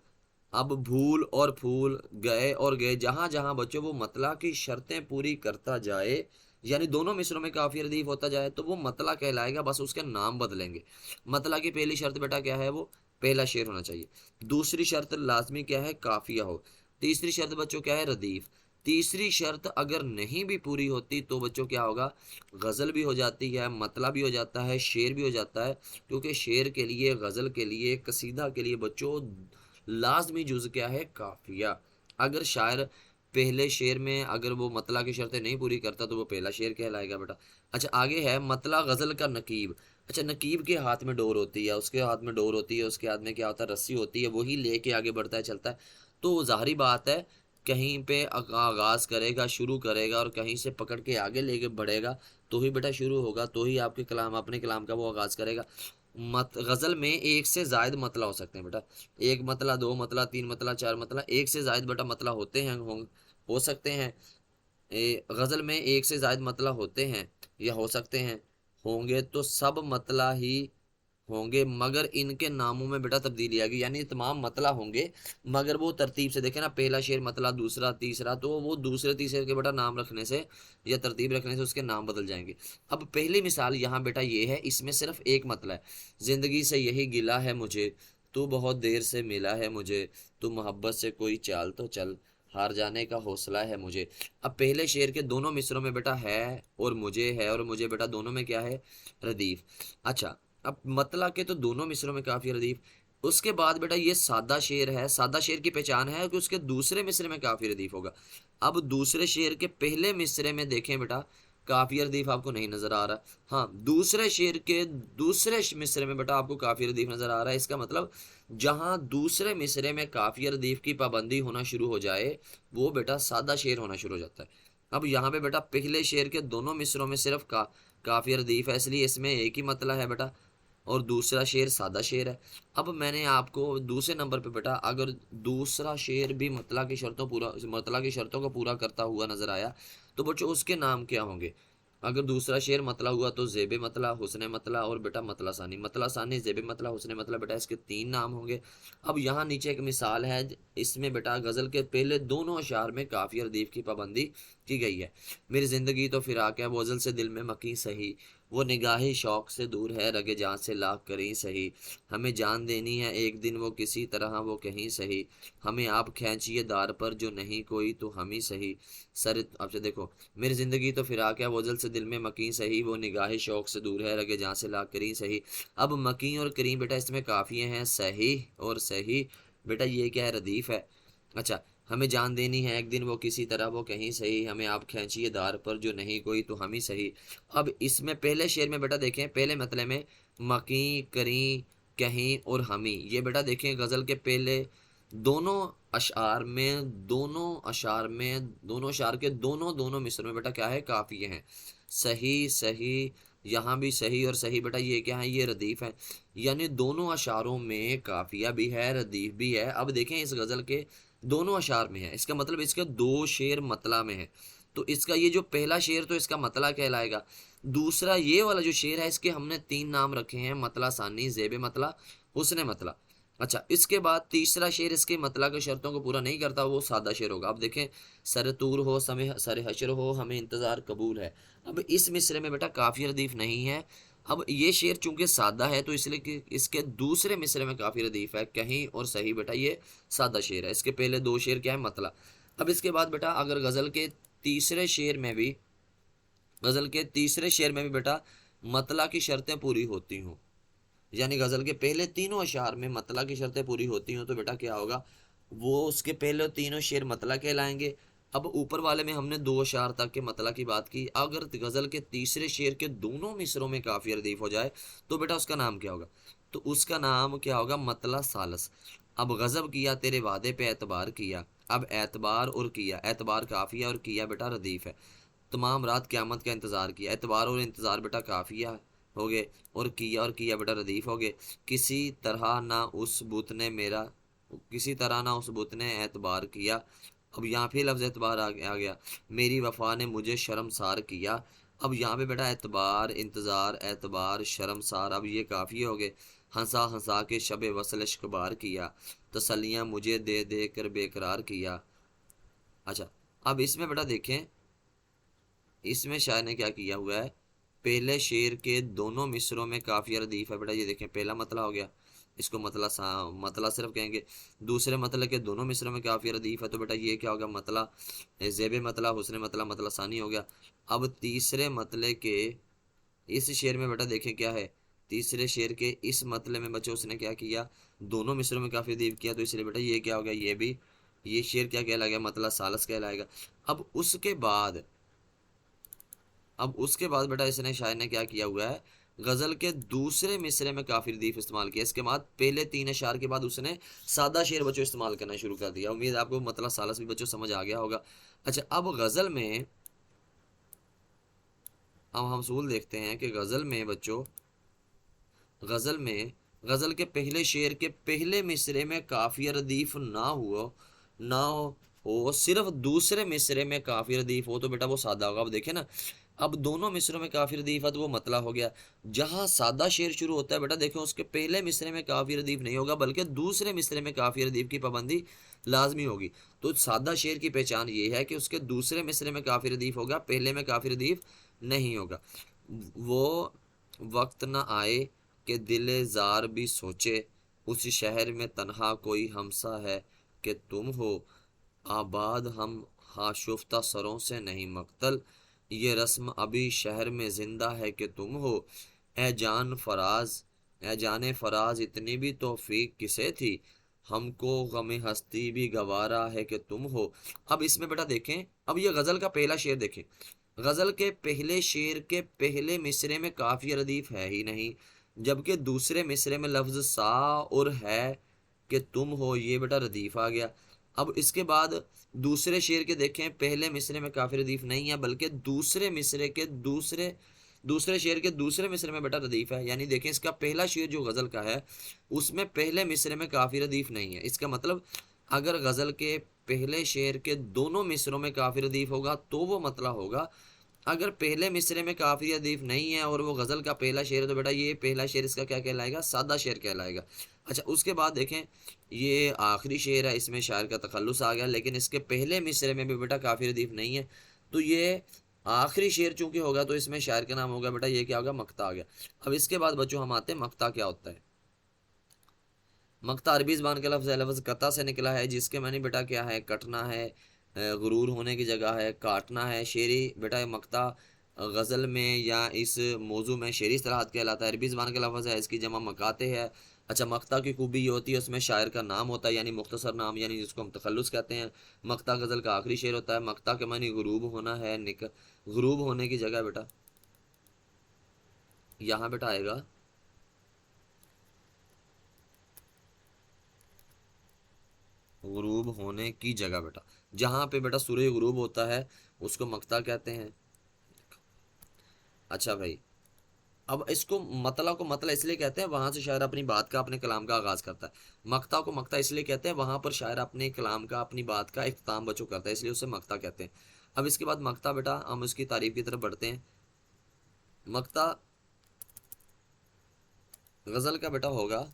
अब भूल और फूल, गए और गए, जहां जहां बच्चों वो मतला की शर्तें पूरी करता जाए, यानी दोनों मिसरों में काफी रदीफ होता जाए, तो वो मतला कहलाएगा, बस उसके नाम बदलेंगे। मतला की पहली शर्त बेटा क्या है, वो पहला शेर होना चाहिए। दूसरी शर्त लाजमी क्या है, काफिया हो। तीसरी शर्त बच्चों क्या है, रदीफ। तीसरी शर्त अगर नहीं भी पूरी होती तो बच्चों क्या होगा, गजल भी हो जाती है, मतला भी हो जाता है, शेर भी हो जाता है। क्योंकि शेर के लिए, गजल के लिए, कसीदा के लिए बच्चों लाजमी जुज क्या है, काफिया। अगर शायर पहले शेर में अगर वो मतला की शर्तें नहीं पूरी करता तो वो पहला शेर कहलाएगा बेटा। अच्छा आगे है मतला गजल का नकीब। अच्छा नकीब के हाथ में डोर होती है, उसके हाथ में डोर होती है, उसके हाथ में क्या होता है, रस्सी होती है, वही लेके आगे बढ़ता है, चलता है। तो जाहिर बात है कहीं पे आगाज करेगा, शुरू करेगा, और कहीं से पकड़ के आगे लेके बढ़ेगा, तो ही बेटा शुरू होगा, तो ही आपके कलाम, अपने कलाम का वो आगाज करेगा। मत गजल में एक से जायद मतला हो सकते हैं बेटा, एक मतला, 2 मतला, 3 मतला, 4 मतला, एक से जायद बेटा मतला होते हैं, हो सकते हैं। गजल में एक से जायद मतला होते हैं या हो सकते हैं, होंगे तो सब मतला ही होंगे, मगर इनके नामों में बेटा तब्दीली आ गई, यानी तमाम मतला होंगे, मगर वो तरतीब से देखे ना, पहला शेर मतला, दूसरा तीसरा, तो वो दूसरे तीसरे के बेटा नाम रखने से या तरतीब रखने से उसके नाम बदल जाएंगे। अब पहली मिसाल यहाँ बेटा ये है, इसमें सिर्फ एक मतला है, जिंदगी से यही गिला है मुझे, तू बहुत देर से मिला है मुझे, तू मोहब्बत से कोई चाल तो चल, हार जाने का हौसला है मुझे। अब पहले शेर के दोनों मिसरों में बेटा है और मुझे, है और मुझे बेटा दोनों में क्या है, रदीफ। अच्छा अब मतला के तो दोनों मिसरों में काफी रदीफ। उसके बाद बेटा ये सादा शेर है, सादा शेर की पहचान है कि उसके दूसरे मिसरे में काफी रदीफ होगा। अब दूसरे शेर के पहले मिसरे में देखें बेटा, काफी रदीफ आपको नहीं नजर आ रहा। हाँ दूसरे शेर के दूसरे मिसरे में बेटा आपको काफी रदीफ नजर आ रहा है। इसका मतलब जहां दूसरे मिसरे में काफी रदीफ की पाबंदी होना शुरू हो जाए, वो बेटा सादा शेर होना शुरू हो जाता है। अब यहाँ पे बेटा पहले शेर के दोनों मिसरों में सिर्फ काफी रदीफ है, इसलिए इसमें एक ही मतला है बेटा, और दूसरा शेर सादा शेर है। अब मैंने आपको दूसरे नंबर पे बेटा अगर दूसरा शेर भी मतला की शर्तों को पूरा करता हुआ नजर आया, तो बच्चों उसके नाम क्या होंगे। अगर दूसरा शेर मतला हुआ तो जेबे मतला, हुस्ने मतला और बेटा मतला सानी। मतला सानी, जेबे मतला, हुस्ने मतला, बेटा इसके 3 नाम होंगे। अब यहाँ नीचे एक मिसाल है, इसमें बेटा गजल के पहले दोनों अशार में काफी और रदीफ की पाबंदी की गई है। मेरी जिंदगी तो फिराक है, वो अज़ल से दिल में मकी सही, वो निगाही शौक से दूर है, रगे जान से लाख करी सही, हमें जान देनी है एक दिन वो किसी तरह वो कहीं सही, हमें आप खींचिए दार पर जो नहीं कोई तो हम ही सही। सर अब से देखो, मेरी जिंदगी तो फिराक है, वो अज़ल से दिल में मकीन सही, वो निगाह शौक से दूर है, रगे जहाँ से लाख करीं सही। अब मकीन और करीम बेटा इसमें काफिए हैं, सही और सही बेटा ये क्या है, रदीफ है। अच्छा, हमें जान देनी है एक दिन वो किसी तरह वो कहीं सही, हमें आप खींचिए दार पर जो नहीं कोई तो हम ही सही। अब इसमें पहले शेर में बेटा देखें, पहले मतलब में मकी, करीं, कहीं और हमी, ये बेटा देखें गजल के पहले दोनों अशार में, दोनों अशार के दोनों दोनों मिसरों में बेटा क्या है, काफिये हैं। सही सही, यहाँ भी सही और सही बेटा ये क्या है, ये रदीफ है। यानी दोनों अशारों में काफिया भी है, रदीफ भी है। अब देखें इस गजल के दोनों अशार में है, इसका मतलब इसके 2 शेर मतला में है, तो इसका ये जो पहला शेर तो इसका मतला कहलाएगा। दूसरा ये वाला जो शेर है इसके हमने 3 नाम रखे हैं, मतला सानी, जेबे मतला, हुस्ने मतला। अच्छा, इसके बाद तीसरा शेर इसके मतला के शर्तों को पूरा नहीं करता, वो सादा शेर होगा। अब देखें, सर तूर हो समय सर हशर हो, हमें इंतजार कबूल है। अब इस मिसरे में बेटा काफी रदीफ नहीं है। अब ये शेर चूंकि सादा है तो इसलिए कि इसके दूसरे मिसरे में काफी रदीफ है, कहीं और सही बेटा ये सादा शेर है। इसके पहले 2 शेर क्या है, मतला। अब इसके बाद बेटा अगर गजल के तीसरे शेर में भी बेटा मतला की शर्तें पूरी होती हों, यानी गजल के पहले तीनों अशार में मतला की शर्तें पूरी होती हो तो बेटा क्या होगा, वो उसके पहले तीनों शेर मतला कहलाएंगे। अब ऊपर वाले में हमने 2 अशार तक के मतला की बात की, अगर गजल के तीसरे शेर के दोनों मिसरों में काफी रदीफ हो जाए तो बेटा उसका नाम क्या होगा, तो उसका नाम क्या होगा, मतला सालस। अब गजब किया तेरे वादे पे एतबार किया, अब एतबार और किया, एतबार काफिया और किया बेटा रदीफ है। तमाम रात क़यामत का इंतज़ार किया, एतबार और इंतज़ार बेटा काफिया हो गए, और किया बेटा रदीफ हो गए। किसी तरह ना उस बुत ने एतबार किया। अब यहाँ पे लफ्ज़ एतबार आ गया, मेरी वफा ने मुझे शर्मसार किया। अब यहाँ पे बेटा एतबार, इंतज़ार, एतबार, शर्मसार, अब ये काफ़ी हो गए। हंसा हंसा के शब वसल इश्कबार किया, तसल्लियाँ मुझे दे दे कर बेकरार किया। अच्छा, अब इसमें बेटा देखें, इसमें शायर ने क्या किया हुआ है, पहले शेर के दोनों मिसरों में काफिया रदीफ है बेटा, ये देखें पहला मतला हो गया, इसको मतला सिर्फ कहेंगे। दूसरे मतले के दोनों मिसरों में काफिया रदीफ है तो बेटा ये क्या होगा, मतला, जेबे मतला, हुस्ने मतला, मतला सानी हो गया। अब तीसरे मतले के इस शेर में बेटा देखें क्या है, तीसरे शेर के इस मतले में बच्चों उसने क्या किया, दोनों मिसरों में काफी रदीफ किया, तो इसलिए बेटा ये क्या हो गया, ये शेर क्या कहलाएगा, मतला सालस कहलाएगा। अब उसके बाद बेटा इसने शायर ने क्या किया हुआ है, गजल के दूसरे मिसरे में काफी रदीफ इस्तेमाल किया। इसके बाद पहले 3 अशार के बाद उसने सादा शेर बच्चों इस्तेमाल करना शुरू कर दिया। उम्मीद है आपको मतलब सालस भी बच्चों समझ आ गया होगा। अच्छा, अब गजल में अब हम सूल देखते हैं कि गजल के पहले शेर के पहले मिसरे में काफी रदीफ ना हो, सिर्फ दूसरे मिसरे में काफी रदीफ हो तो बेटा वो सादा होगा। अब देखे ना, अब दोनों मिसरों में काफी रदीफ है तो वो मतला हो गया। जहां सादा शेर शुरू होता है बेटा देखें, उसके पहले मिसरे में काफी रदीफ नहीं होगा बल्कि दूसरे मिसरे में काफी रदीफ की पाबंदी लाजमी होगी। तो सादा शेर की पहचान ये है कि उसके दूसरे मिसरे में काफी रदीफ होगा, पहले में काफी रदीफ नहीं होगा। वो वक्त न आए कि दिल जार भी सोचे, उस शहर में तन्हा कोई हमसा है कि तुम हो, आबाद हम हाशुफ्ता सरों से नहीं मक्तल, ये रस्म अभी शहर में जिंदा है कि तुम हो, ए जान फराज ए जाने फराज इतनी भी तौफीक किसे थी, हमको गमे हस्ती भी गवारा है कि तुम हो। अब इसमें बेटा देखें, अब ये गजल का पहला शेर देखें, गजल के पहले शेर के पहले मिसरे में काफी रदीफ है ही नहीं, जबकि दूसरे मिसरे में लफ्ज सा और है कि तुम हो, ये बेटा रदीफ आ गया। अब इसके बाद दूसरे शेर के देखें, पहले मिसरे में काफी रदीफ नहीं है बल्कि दूसरे शेर के दूसरे मिसरे में बेटा रदीफ है। यानी देखें, इसका पहला शेर जो गजल का है उसमें पहले मिसरे में काफी रदीफ नहीं है। इसका मतलब अगर गजल के पहले शेर के दोनों मिसरों में काफी रदीफ होगा तो वो मतला होगा, अगर पहले मिसरे में काफी रदीफ नहीं है और वो गजल का पहला शेर है तो बेटा ये पहला शेर इसका क्या कहलाएगा, सादा शेर कहलाएगा। अच्छा उसके बाद देखें ये आखिरी शेर है, इसमें शायर का तखल्लुस आ गया, लेकिन इसके पहले मिसरे में भी बेटा काफी रदीफ नहीं है, तो ये आखिरी शेर चूंकि होगा तो इसमें शायर का नाम होगा बेटा, ये क्या होगा, मक्ता आ गया। अब इसके बाद बच्चों हम आते हैं मक्ता क्या होता है। मक्ता अरबी ज़बान का लफ्ज़ है, लफ्ज़ कता से निकला है, जिसके मानी बेटा क्या है, कटना है, गुरूर होने की जगह है, काटना है। शेरी बेटा मक्ता गज़ल में या इस मौजू में शेरी इस्तिलाहात कहलाता है, अरबी ज़बान का लफ्ज़ है, इसकी जमा मकाते है। अच्छा मक्ता की खूबी ये होती है उसमें शायर का नाम होता है, यानी मुख्तसर नाम, यानी जिसको हम तखल्लुस कहते हैं। मक्ता गज़ल का आखिरी शेर होता है। मक्ता के मानी गुरूब होना है, गुरूब होने की जगह बेटा यहाँ बेटा आएगा गुरूब होने की जगह बेटा, जहां पे बेटा सूरज गुरूब होता है उसको मक्ता कहते हैं। अच्छा भाई, अब इसको मतला को मतला इसलिए कहते हैं वहां से शायर अपनी बात का अपने कलाम का आगाज करता है। मक्ता को मक्ता इसलिए कहते हैं वहां पर शायर अपने कलाम का अपनी बात का इख्तिताम बच्चों करता है, इसलिए उसे मक्ता कहते हैं। अब इसके बाद मक्ता बेटा हम उसकी तारीफ की तरफ बढ़ते हैं। मक्ता गजल का बेटा होगा,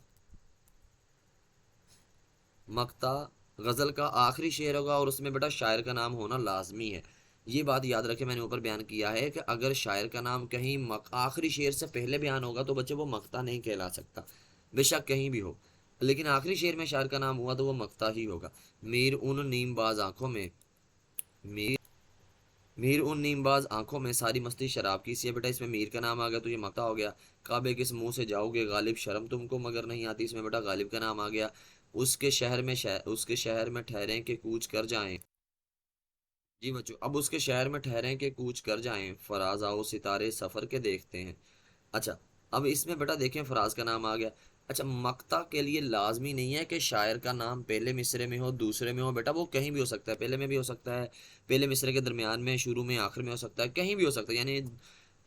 मक्ता गजल का आखिरी शेर होगा और उसमें बेटा शायर का नाम होना लाजमी है। ये बात याद रखे, मैंने ऊपर बयान किया है कि अगर शायर का नाम कहीं आखिरी शेर से पहले बयान होगा तो बच्चे वो मक्ता नहीं कहला सकता, बेशक कहीं भी हो, लेकिन आखिरी शेर में शायर का नाम हुआ तो वो मक्ता ही होगा। मीर उन नीमबाज आंखों में, मीर मीर उन नीमबाज आंखों में सारी मस्ती शराब की सी है बेटा, इसमें मीर का नाम आ गया तो ये मक्ता हो गया। काबे किस मुंह से जाओगे गालिब, शर्म तुमको मगर नहीं आती, इसमें बेटा गालिब का नाम आ गया। उसके शहर में ठहरें के कूच कर जाएं, जी बच्चों अब उसके शहर में ठहरें के कूच कर जाएं, फराज आओ सितारे सफर के देखते हैं। अच्छा अब इसमें बेटा देखें फराज का नाम आ गया। अच्छा मक्ता के लिए लाजमी नहीं है कि शायर का नाम पहले मिसरे में हो दूसरे में हो, बेटा वो कहीं भी हो सकता है, पहले में भी हो सकता है, पहले मिसरे के दरमियान में, शुरू में, आखिर में हो सकता है, कहीं भी हो सकता है, यानी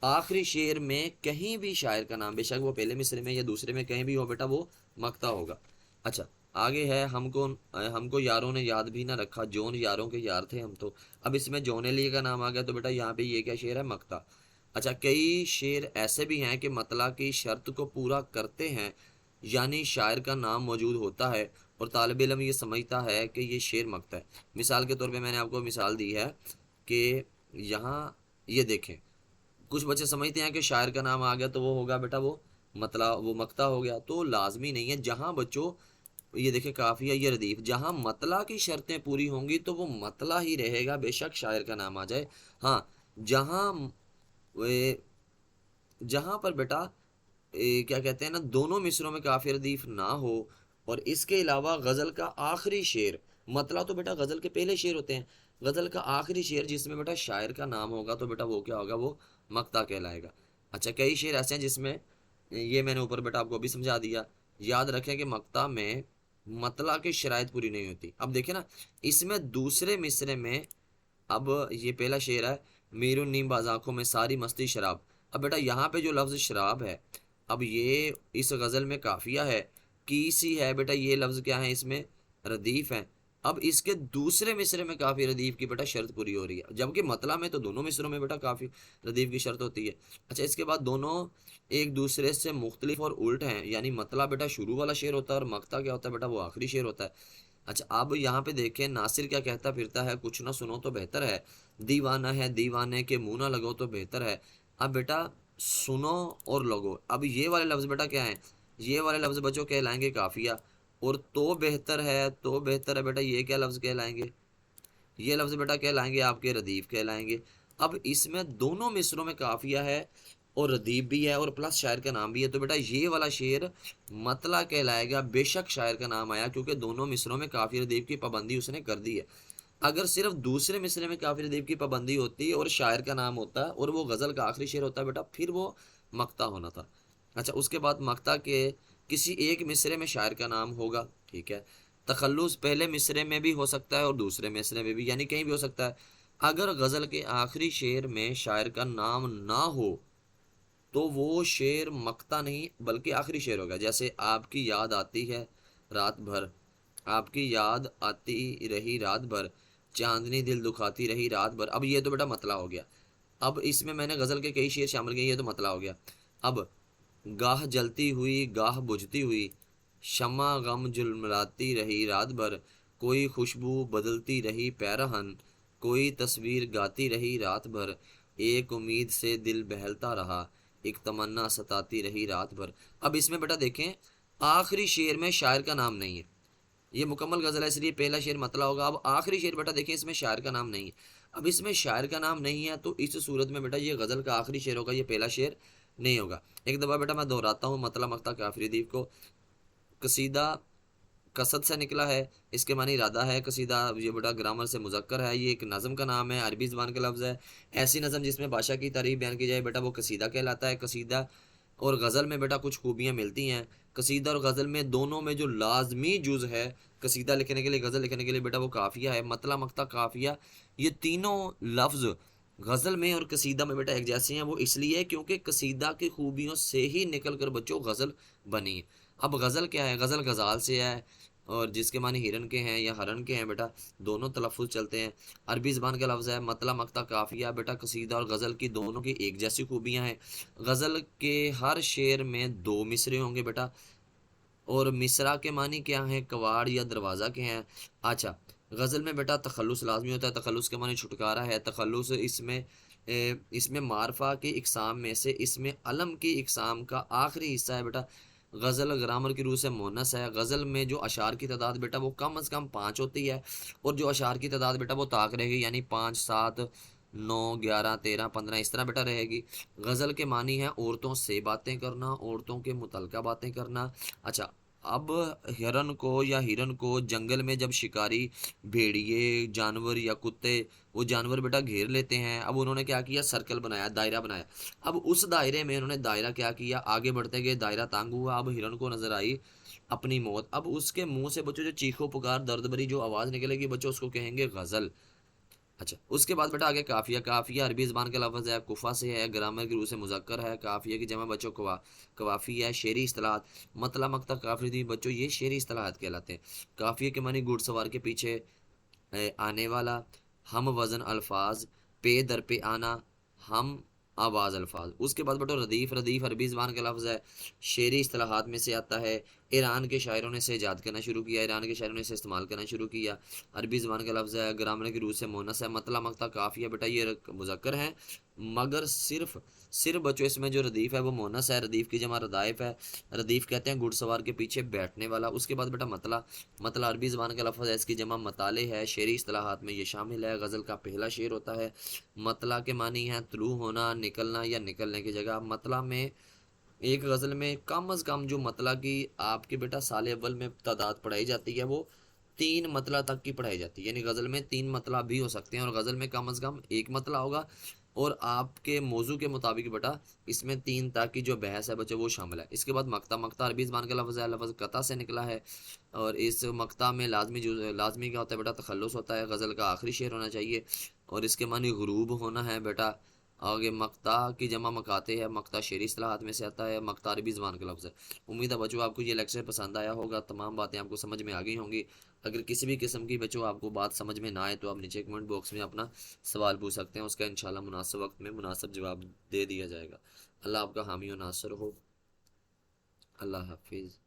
आखिरी शेर में कहीं भी शायर का नाम, बेशक वो पहले मिसरे में या दूसरे में कहीं भी हो बेटा वो मक्ता होगा। अच्छा आगे है हमको हमको यारों ने याद भी ना रखा, जोन यारों के यार थे हम तो। अब इसमें जोनेली का नाम आ गया तो बेटा यहाँ पे ये क्या शेर है, मक्ता। अच्छा कई शेर ऐसे भी हैं कि मतला की शर्त को पूरा करते हैं, यानी शायर का नाम मौजूद होता है और तालिब इल्म ये समझता है कि ये शेर मक्ता है। मिसाल के तौर पे मैंने आपको मिसाल दी है कि यहाँ ये देखें, कुछ बच्चे समझते हैं कि शायर का नाम आ गया तो वो होगा बेटा वो मतला, वो मक्ता हो गया, तो लाजमी नहीं है। जहां बच्चों ये देखे काफिया ये रदीफ, जहां मतला की शर्तें पूरी होंगी तो वो मतला ही रहेगा, बेशक शायर का नाम आ जाए। हाँ जहां वे जहां पर बेटा क्या कहते हैं ना, दोनों मिसरों में काफी रदीफ ना हो और इसके अलावा गजल का आखिरी शेर, मतला तो बेटा गजल के पहले शेर होते हैं, गजल का आखिरी शेर जिसमें बेटा शायर का नाम होगा तो बेटा वो क्या होगा, वो मक्ता कहलाएगा। अच्छा कई शेर ऐसे हैं जिसमें, ये मैंने ऊपर बेटा आपको अभी समझा दिया, याद रखें कि मक्ता में मतला की शराइत पूरी नहीं होती। अब देखें ना इसमें दूसरे मिसरे में, अब ये पहला शेर है, मीरुन नीम बाज आंखों में सारी मस्ती शराब। अब बेटा यहाँ पे जो लफ्ज शराब है, अब ये इस गजल में काफिया है, की सी है बेटा, ये लफ्ज क्या है इसमें, रदीफ है। अब इसके दूसरे मिसरे में काफी रदीफ की बेटा शर्त पूरी हो रही है, जबकि मतला में तो दोनों मिसरों में बेटा काफी रदीफ की शर्त होती है। अच्छा इसके बाद दोनों एक दूसरे से मुख्तलिफ और उल्ट हैं, यानी मतला बेटा शुरू वाला शेर होता है और मक्ता क्या होता है बेटा, वो आखिरी शेर होता है। अच्छा अब यहाँ पे देखें नासिर क्या कहता फिरता है, कुछ ना सुनो तो बेहतर है, दीवाना है दीवाने के मुंह ना लगो तो बेहतर है। अब बेटा सुनो और लगो, अब ये वाले लफ्ज बेटा क्या है, ये वाले लफ्ज बच्चों कहलाएंगे काफिया, और तो बेहतर है, तो बेहतर है बेटा ये क्या लफ्ज कहलाएंगे, ये लफ्ज बेटा कहलाएंगे आपके रदीफ कहलाएंगे। अब इसमें दोनों मिसरों में काफिया है और रदीफ भी है और प्लस शायर का नाम भी है, तो बेटा ये वाला शेर मतला कहलाएगा, बेशक शायर का नाम आया क्योंकि दोनों मिसरों में काफी रदीफ की पाबंदी उसने कर दी है। अगर सिर्फ दूसरे मिसरे में काफी रदीफ की पाबंदी होती और शायर का नाम होता और वो गजल का आखिरी शेर होता बेटा, फिर वो मक्ता होना था। अच्छा उसके बाद मक्ता के किसी एक मिसरे में शायर का नाम होगा, ठीक है, तखल्लुस पहले मिसरे में भी हो सकता है और दूसरे मिसरे में भी, यानी कहीं भी हो सकता है। अगर गजल के आखिरी शेर में शायर का नाम ना हो तो वो शेर मक्ता नहीं बल्कि आखिरी शेर होगा। जैसे आपकी याद आती है रात भर, आपकी याद आती रही रात भर, चांदनी दिल दुखाती रही रात भर, अब ये तो बेटा मतला हो गया। अब इसमें मैंने गज़ल के कई शेर शामिल किए, ये तो मतला हो गया। अब गाह जलती हुई गाह बुझती हुई, शम्मा गम झुलमिलाती रही रात भर, कोई खुशबू बदलती रही पैरहन, कोई तस्वीर गाती रही रात भर, एक उम्मीद से दिल बहलता रहा, एक तमन्ना सताती रही रात भर। अब इसमें बेटा देखें, आखिरी शेर में शायर का नाम नहीं है, ये मुकम्मल गजल है इसलिए पहला शेर मतला होगा। अब आखिरी शेर बेटा देखिए, इसमें शायर का नाम नहीं है। अब इसमें शायर का नाम नहीं है तो इस सूरत में बेटा ये गजल का आखिरी शेर होगा, ये पहला शेर नहीं होगा। एक दफ़ा बेटा मैं दोहराता हूँ, मतला मक्ता काफिरी दीप को, कसीदा कसद से निकला है, इसके मानी इरादा है। कसीदा ये बेटा ग्रामर से मुजक्कर है, ये एक नज़म का नाम है, अरबी ज़बान का लफ्ज़ है। ऐसी नज़म जिसमें बादशाह की तारीफ बयान की जाए बेटा वो कसीदा कहलाता है। कसीदा और गज़ल में बेटा कुछ खूबियाँ मिलती हैं। कसीदा और गज़ल में दोनों में जो लाजमी जुज़ है कसीदा लिखने के लिए, गज़ल लिखने के लिए बेटा वो काफ़िया है। मतला मक्ता काफ़िया, ये तीनों लफ्ज़ गज़ल में और कसीदा में बेटा एक जैसे हैं। वो इसलिए क्योंकि कसीदा की खूबियों से ही निकल कर बच्चों गज़ल बनी है। अब गज़ल क्या है, गज़ल गज़ाल से है और जिसके माने हिरन के हैं या हरन के हैं बेटा, दोनों तलफ़ुज़ चलते हैं। अरबी ज़बान का लफ्ज़ है। मतला मक्ता काफ़िया बेटा कसीदा और गज़ल की दोनों की एक जैसी खूबियाँ हैं। गज़ल के हर शेर में दो मिसरे होंगे बेटा, और मिसरा के मानी क्या है, कवाड़ या दरवाज़ा के हैं। अच्छा, गज़ल में बेटा तखल्लुस लाजमी होता है, तखल्लुस के मानी छुटकारा है। तखल्लुस इसमें मारफा की इकसाम में से इसमें अलम की इकसाम का आखिरी हिस्सा है बेटा। गज़ल ग्रामर की रूह से मोनस है। गज़ल में जो अशार की तादाद बेटा वो कम अज़ कम 5 होती है, और जो अशार की तादाद बेटा वो ताक रहेगी, यानी 5, 7, 9, 11, 13, 15 इस तरह बेटा रहेगी। गज़ल के मानी है औरतों से बातें करना, औरतों के मुतल्लिक़ा बातें करना। अच्छा, अब हिरन को या हिरन को जंगल में जब शिकारी भेड़िए जानवर या कुत्ते वो जानवर बेटा घेर लेते हैं, अब उन्होंने क्या किया, सर्कल बनाया, दायरा बनाया। अब उस दायरे में उन्होंने दायरा क्या किया, आगे बढ़ते गए, दायरा तंग हुआ, अब हिरन को नजर आई अपनी मौत। अब उसके मुंह से बच्चों जो चीखो पुकार दर्द भरी जो आवाज़ निकलेगी बच्चों उसको कहेंगे गज़ल। अच्छा, उसके बाद बेटा आगे काफिया। काफिया अरबी ज़बान का लफ्ज़ है, कुफा से है, ग्रामर की रूह से मुज़क्कर है। काफिया की जमा बच्चों कवाफी है। शेरी इस्तिलाहात, मतला मक्ता काफिरी दी बच्चों ये शेरी इस्तिलाहात कहलाते हैं। काफिया के मानी घुड़सवार के पीछे आने वाला, हम वज़न अल्फाज, पे दर पे आना, हम आवाज़ अल्फाज। उसके बाद बेटो रदीफ़। रदीफ़ अरबी ज़बान का लफ्ज़ है, शेरी इस्तिलाहात में से आता है। ईरान के शायरों ने इसे ईजाद करना शुरू किया, ईरान के शायरों ने इसे इस्तेमाल करना शुरू किया। अरबी ज़बान का लफ्ज़ है, ग्रामर की रूह से मोनस है। मतला मक्ता काफ़िया बेटा ये मुज़क्कर हैं, मगर सिर्फ बच्चों इसमें जो रदीफ़ है वो मोनस है। रदीफ़ की जमा रदाइफ़ है। रदीफ़ कहते हैं घुड़सवार के पीछे बैठने वाला। उसके बाद बेटा मतला। मतला अरबी ज़बान का लफ्ज़ है, इसकी जमा मताले है। शेरी इस्तिलाहात में ये शामिल है। गज़ल का पहला शेर होता है। मतला के मानी है तुलू होना, निकलना या निकलने की जगह। मतला में एक गज़ल में कम अज़ कम जो मतला की आपके बेटा साल अव्वल में तादाद पढ़ाई जाती है वो 3 मतला तक की पढ़ाई जाती है, यानी गज़ल में 3 मतला भी हो सकते हैं और गज़ल में कम अज़ कम 1 मतला होगा। और आपके मौजू के मुताबिक बेटा इसमें 3 तक की जो बहस है बच्चे वो शामिल है। इसके बाद मक्ता। मक्ता अरबी ज़बान का लफ्ज़ है, लफ्ज़ कता से निकला है, और इस मक्ता में लाजमी क्या होता है बेटा, तखल्लुस होता है। गज़ल का आखिरी शेर होना चाहिए और इसके मानी गुरूब होना है बेटा। आगे मक्ता की जमा मकाते है। मक्ता शेरी इस्तिलाहात में से आता है। मक्ता अरबी ज़बान का लफ्ज़ है। उम्मीद है बच्चों आपको ये लेक्चर पसंद आया होगा, तमाम बातें आपको समझ में आ गई होंगी। अगर किसी भी किस्म की बच्चों आपको बात समझ में ना आए तो आप नीचे कमेंट बॉक्स में अपना सवाल पूछ सकते हैं, उसका इंशाल्लाह मुनासिब वक्त में मुनासिब जवाब दे दिया जाएगा। अल्लाह आपका हामी और नासर हो। अल्लाह हाफिज़।